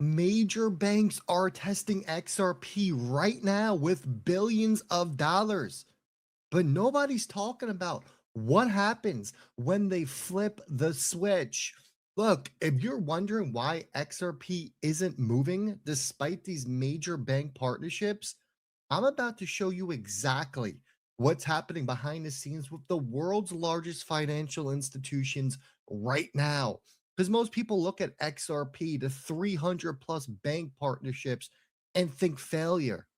Major banks are testing XRP right now with billions of dollars. But nobody's talking about what happens when they flip the switch. Look, if you're wondering why XRP isn't moving despite these major bank partnerships, I'm about to show you exactly what's happening behind the scenes with the world's largest financial institutions right now. Because most people look at XRP, the 300 plus bank partnerships, and think failure.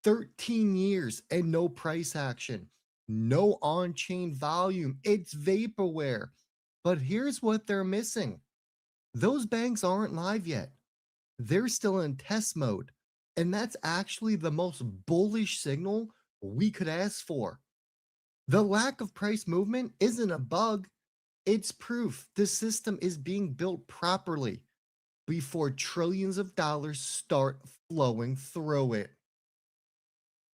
13 years and no price action, no on-chain volume. It's vaporware. But here's what they're missing. Those banks aren't live yet. They're still in test mode. And that's actually the most bullish signal we could ask for. The lack of price movement isn't a bug. It's proof the system is being built properly before trillions of dollars start flowing through it.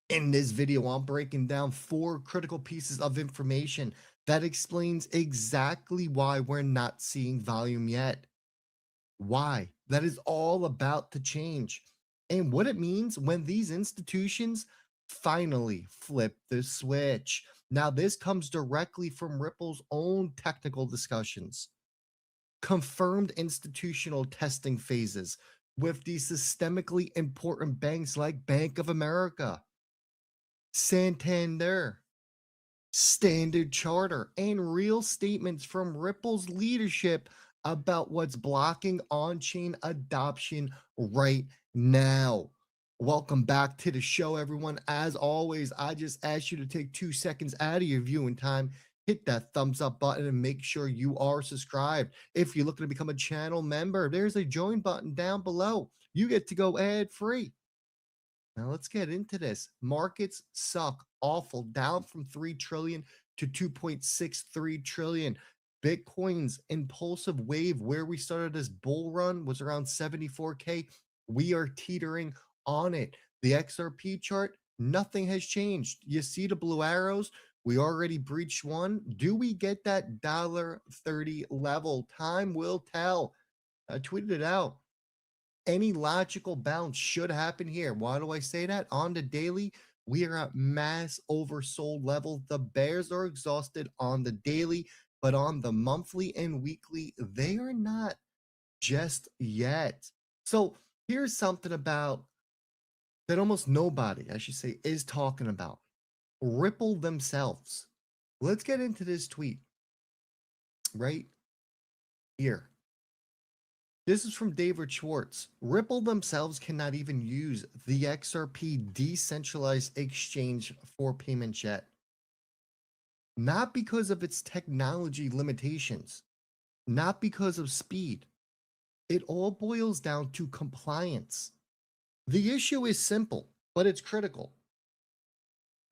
In this video, I'm breaking down 4 critical pieces of information that explains exactly why we're not seeing volume yet. Why that is all about to change, and what it means when these institutions finally flip the switch. Now, this comes directly from Ripple's own technical discussions. Confirmed institutional testing phases with these systemically important banks like Bank of America, Santander, Standard Charter, and real statements from Ripple's leadership about what's blocking on-chain adoption right now. Welcome back to the show, everyone. As always, I just ask you to take 2 seconds out of your viewing time, hit that thumbs up button, and make sure you are subscribed. If you're looking to become a channel member, there's a join button down below. You get to go ad-free. Now let's get into this. Markets suck awful, down from 3 trillion to 2.63 trillion. Bitcoin's impulsive wave where we started this bull run was around 74K. We are teetering on it. The XRP chart, nothing has changed. You see the blue arrows? We already breached one. Do we get that $30 level? Time will tell. I tweeted it out. Any logical bounce should happen here. Why do I say that? On the daily, we are at mass oversold level. The bears are exhausted on the daily, but on the monthly and weekly, they are not just yet. So here's something about that almost nobody, I should say, is talking about. Ripple themselves. Let's get into this tweet right here. This is from David Schwartz. Ripple themselves cannot even use the XRP decentralized exchange for payments yet. not because of its technology limitations, not because of speed. It all boils down to compliance. The issue is simple, but it's critical.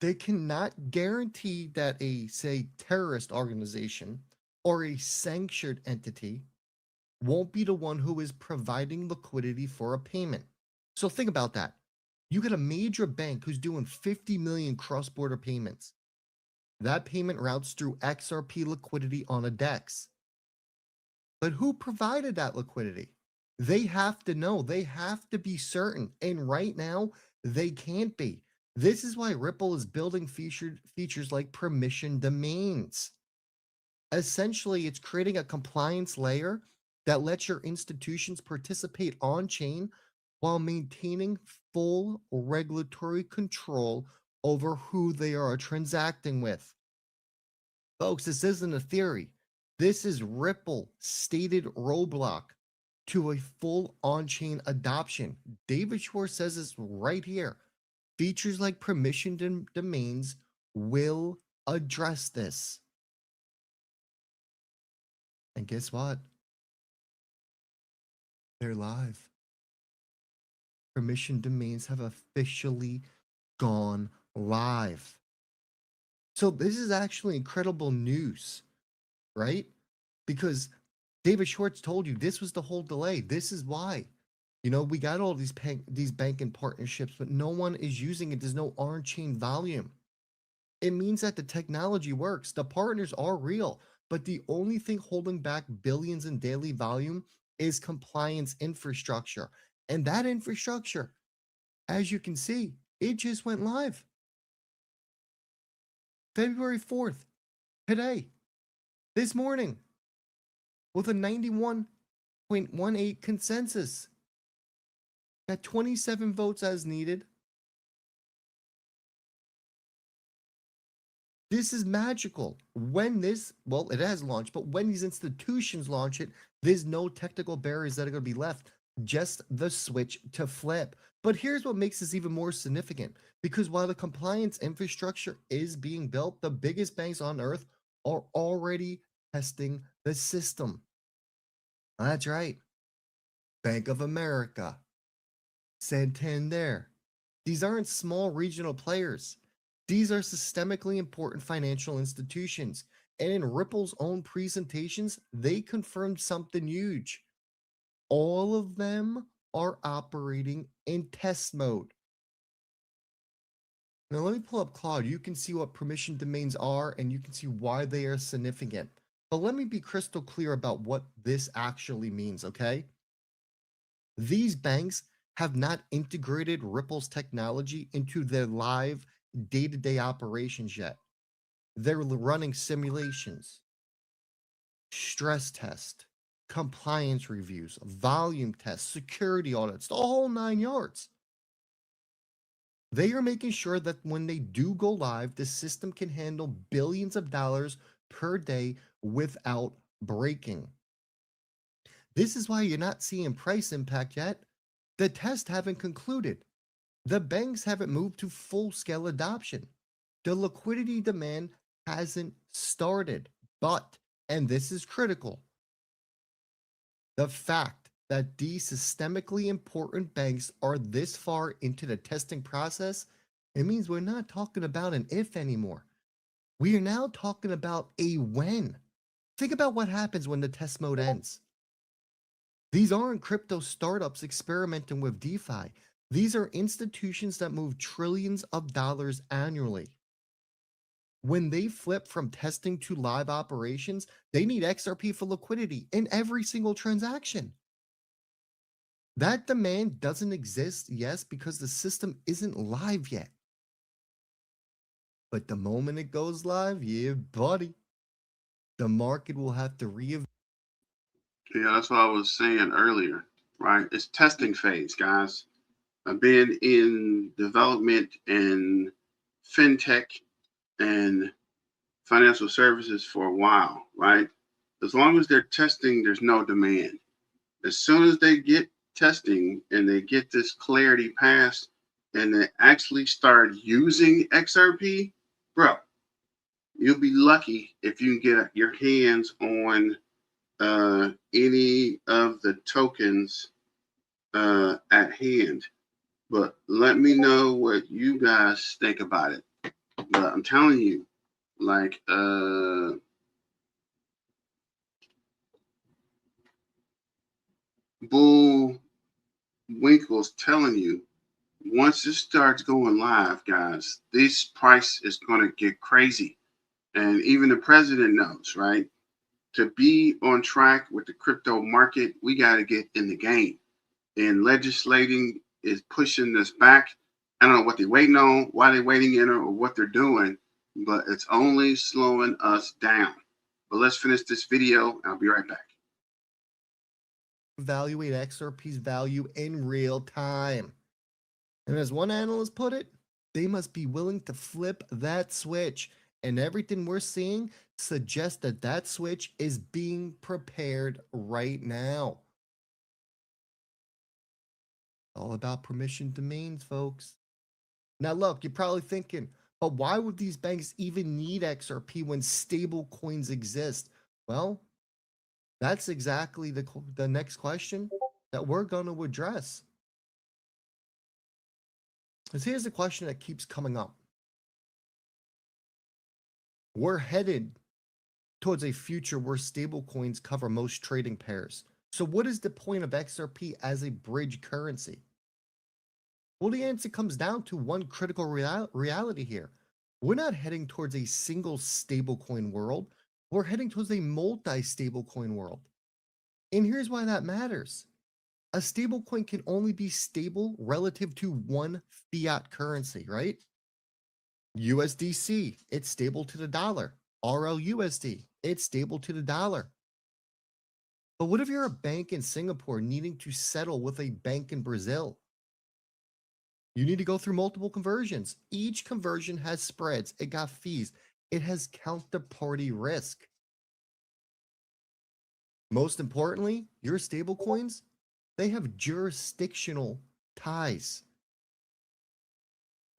They cannot guarantee that a, say, terrorist organization or a sanctioned entity won't be the one who is providing liquidity for a payment. So think about that. You get a major bank who's doing 50 million cross-border payments. That payment routes through XRP liquidity on a DEX. But who provided that liquidity? They have to know. They have to be certain. And right now, they can't be. This is why Ripple is building features like permission domains. Essentially, it's creating a compliance layer that lets your institutions participate on-chain while maintaining full regulatory control over who they are transacting with. Folks, this isn't a theory. This is Ripple stated roadblock to a full on-chain adoption. David Schwartz says this right here. Features like permissioned domains will address this. And guess what? They're live. Permission domains have officially gone live. So this is actually incredible news, right? Because David Schwartz told you this was the whole delay. This is why. You know, we got all these banking partnerships, but no one is using it. There's no on-chain volume. It means that the technology works. The partners are real, but the only thing holding back billions in daily volume is compliance infrastructure. And that infrastructure, as you can see, it just went live. February 4th, today, this morning, with a 91.18 consensus. Got 27 votes as needed. This is magical. When this, well, it has launched, but when these institutions launch it, there's no technical barriers that are going to be left, just the switch to flip. But here's what makes this even more significant, because while the compliance infrastructure is being built, the biggest banks on earth are already testing the system. That's right. Bank of America, Santander. These aren't small regional players. These are systemically important financial institutions. And in Ripple's own presentations, they confirmed something huge. All of them are operating in test mode. Now let me pull up Claude. You can see what permission domains are and you can see why they are significant. But let me be crystal clear about what this actually means, okay? These banks have not integrated Ripple's technology into their live day-to-day operations yet. They're running simulations, stress test, compliance reviews, volume tests, security audits, the whole 9 yards. They are making sure that when they do go live, the system can handle billions of dollars per day without breaking. This is why you're not seeing price impact yet. The tests haven't concluded. The banks haven't moved to full-scale adoption. The liquidity demand hasn't started. But, and this is critical, the fact that these systemically important banks are this far into the testing process, it means we're not talking about an if anymore. We are now talking about a when. Think about what happens when the test mode ends. These aren't crypto startups experimenting with DeFi. These are institutions that move trillions of dollars annually. When they flip from testing to live operations, they need XRP for liquidity in every single transaction. That demand doesn't exist, yes, because the system isn't live yet. But the moment it goes live, yeah, buddy, the market will have to reevaluate. Yeah, that's what I was saying earlier, right? It's testing phase, guys. I've been in development and fintech and financial services for a while, right? As long as they're testing, there's no demand. As soon as they get testing and they get this clarity passed and they actually start using XRP, bro, You'll be lucky if you can get your hands on any of the tokens at hand. But let me know what you guys think about it. But I'm telling you, like Bull Winkle's telling you, once it starts going live, guys, this price is going to get crazy. And even the president knows, right? To be on track with the crypto market, we got to get in the game. And legislating is pushing this back. I don't know what they're waiting on, why they're waiting in, or what they're doing, but it's only slowing us down. But let's finish this video. I'll be right back. Evaluate XRP's value in real time. And as one analyst put it, they must be willing to flip that switch. And everything we're seeing suggests that that switch is being prepared right now. All about permission domains, folks. Now, look, you're probably thinking, but why would these banks even need XRP when stable coins exist? Well, that's exactly the next question that we're going to address. Because here's the question that keeps coming up. We're headed towards a future where stablecoins cover most trading pairs. So what is the point of XRP as a bridge currency? Well, the answer comes down to one critical reality here. We're not heading towards a single stablecoin world. We're heading towards a multi-stablecoin world. And here's why that matters. A stablecoin can only be stable relative to one fiat currency, right? USDC, it's stable to the dollar. RLUSD, it's stable to the dollar. But what if you're a bank in Singapore needing to settle with a bank in Brazil? You need to go through multiple conversions. Each conversion has spreads. It got fees. It has counterparty risk. Most importantly, your stablecoins, they have jurisdictional ties.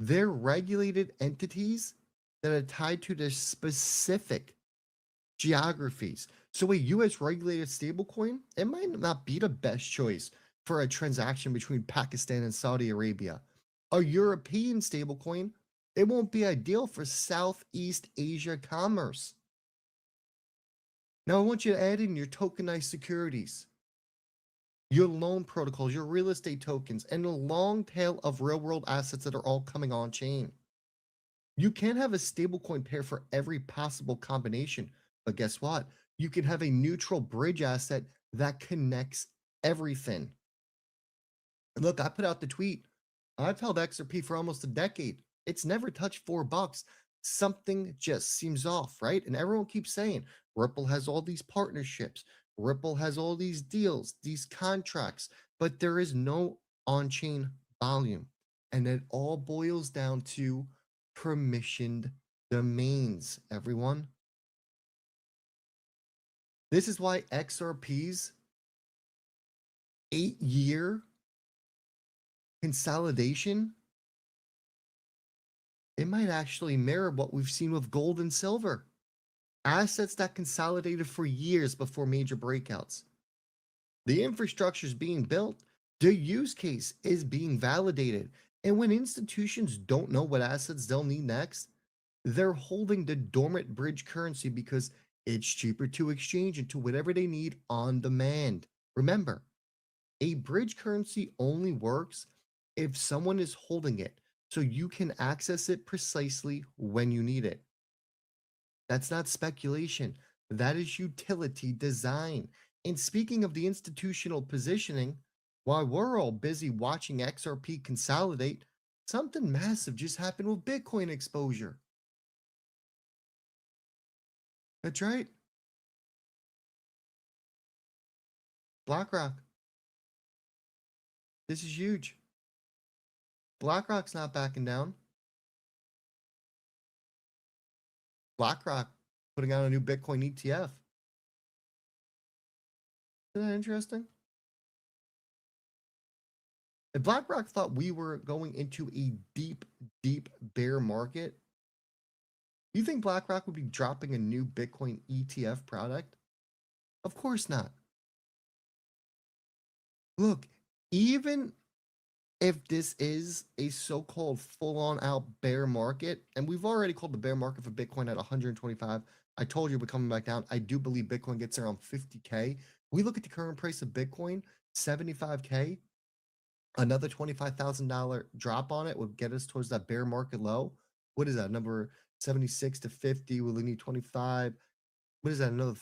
They're regulated entities that are tied to their specific geographies. So a US regulated stablecoin, it might not be the best choice for a transaction between Pakistan and Saudi Arabia. A European stablecoin, it won't be ideal for Southeast Asia commerce. Now I want you to add in your tokenized securities, your loan protocols, your real estate tokens, and a long tail of real world assets that are all coming on chain. You can't have a stablecoin pair for every possible combination, but guess what? You can have a neutral bridge asset that connects everything. And look, I put out the tweet. I've held XRP for almost a decade. It's never touched $4. Something just seems off, right? And everyone keeps saying Ripple has all these partnerships. Ripple has all these deals, these contracts, but there is no on-chain volume. And it all boils down to permissioned domains, everyone. This is why XRP's 8-year consolidation, it might actually mirror what we've seen with gold and silver. Assets that consolidated for years before major breakouts. The infrastructure is being built. The use case is being validated. And when institutions don't know what assets they'll need next, they're holding the dormant bridge currency because it's cheaper to exchange into whatever they need on demand. Remember, a bridge currency only works if someone is holding it, so you can access it precisely when you need it. That's not speculation. That is utility design. And speaking of the institutional positioning, while we're all busy watching XRP consolidate, something massive just happened with Bitcoin exposure. That's right. BlackRock. This is huge. BlackRock's not backing down. BlackRock putting out a new Bitcoin ETF. Isn't that interesting? If BlackRock thought we were going into a deep, deep bear market, You think BlackRock would be dropping a new Bitcoin ETF product? Of course not. Look, even if this is a so-called full-on out bear market, and we've already called the bear market for Bitcoin at 125, I told you we're coming back down. I do believe Bitcoin gets around 50K. We look at the current price of Bitcoin, 75K. Another $25,000 drop on it would get us towards that bear market low. What is that? Number 76 to 50. We'll need 25. What is that? Another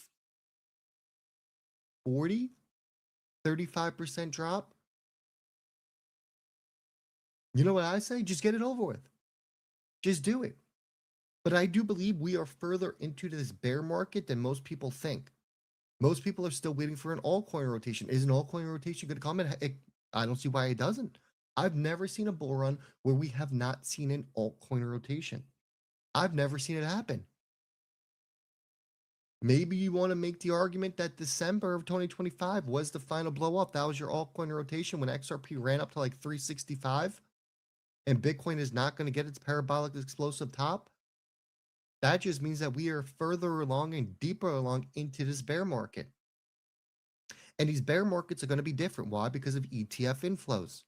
40? 35% drop? You know what I say? Just get it over with. Just do it. But I do believe we are further into this bear market than most people think. Most people are still waiting for an altcoin rotation. Is an altcoin rotation going to come? I don't see why it doesn't. I've never seen a bull run where we have not seen an altcoin rotation. I've never seen it happen. Maybe you want to make the argument that December of 2025 was the final blow up. That was your altcoin rotation when XRP ran up to like 365 and Bitcoin is not going to get its parabolic explosive top. That just means that we are further along and deeper along into this bear market. And these bear markets are going to be different. Why? Because of ETF inflows.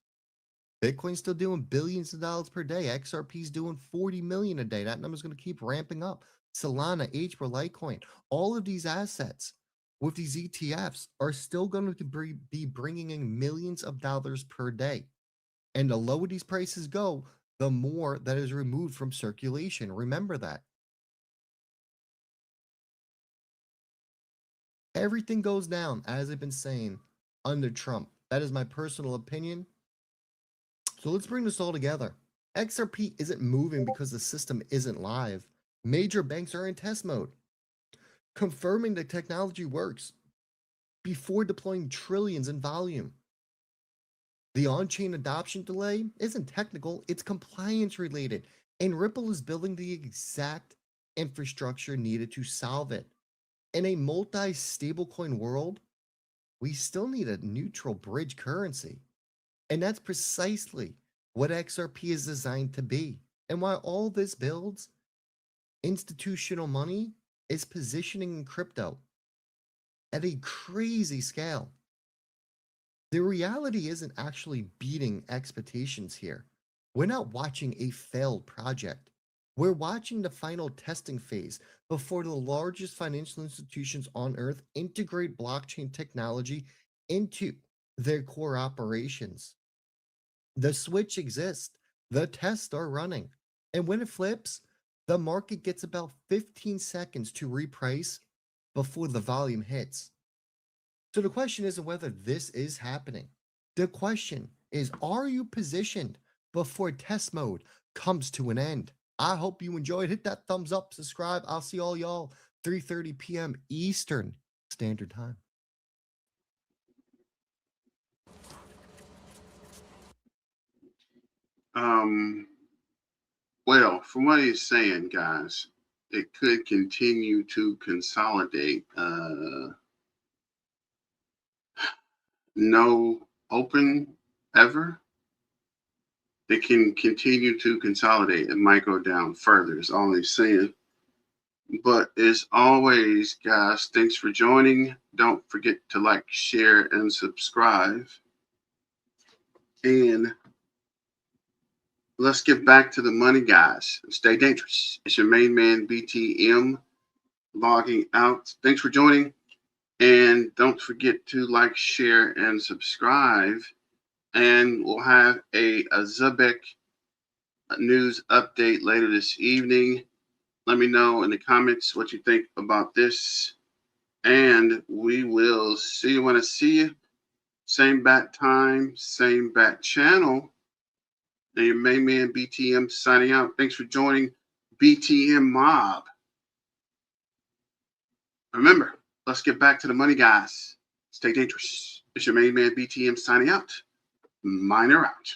Bitcoin's still doing billions of dollars per day. XRP's doing 40 million a day. That number's going to keep ramping up. Solana, HyperLiqud, all of these assets with these ETFs are still going to be bringing in millions of dollars per day. And the lower these prices go, the more that is removed from circulation. Remember that. Everything goes down, as I've been saying, under Trump. That is my personal opinion. So let's bring this all together. XRP isn't moving because the system isn't live. Major banks are in test mode, confirming the technology works before deploying trillions in volume. The on-chain adoption delay isn't technical, it's compliance related, and Ripple is building the exact infrastructure needed to solve it. In a multi-stablecoin world, we still need a neutral bridge currency. And that's precisely what XRP is designed to be. And while all this builds, institutional money is positioning in crypto at a crazy scale. The reality isn't actually beating expectations here. We're not watching a failed project. We're watching the final testing phase before the largest financial institutions on earth integrate blockchain technology into their core operations. The switch exists. The tests are running. And when it flips, the market gets about 15 seconds to reprice before the volume hits. So the question isn't whether this is happening. The question is, are you positioned before test mode comes to an end? I hope you enjoyed. Hit that thumbs up, subscribe. I'll see all y'all 3:30 p.m. Eastern Standard Time. Well, from what he's saying, guys, it could continue to consolidate. No open ever. It can continue to consolidate. It might go down further, is all he's saying. But as always, guys, thanks for joining. Don't forget to like, share, and subscribe. And let's get back to the money, guys. Stay dangerous. It's your main man, BTM, logging out. Thanks for joining. And don't forget to like, share, and subscribe. And we'll have a Zubek news update later this evening. Let me know in the comments what you think about this. And we will see you when I see you. Same bat time, same bat channel. And your main man BTM signing out. Thanks for joining BTM Mob. Remember, let's get back to the money, guys. Stay dangerous. It's your main man BTM signing out. Miner out.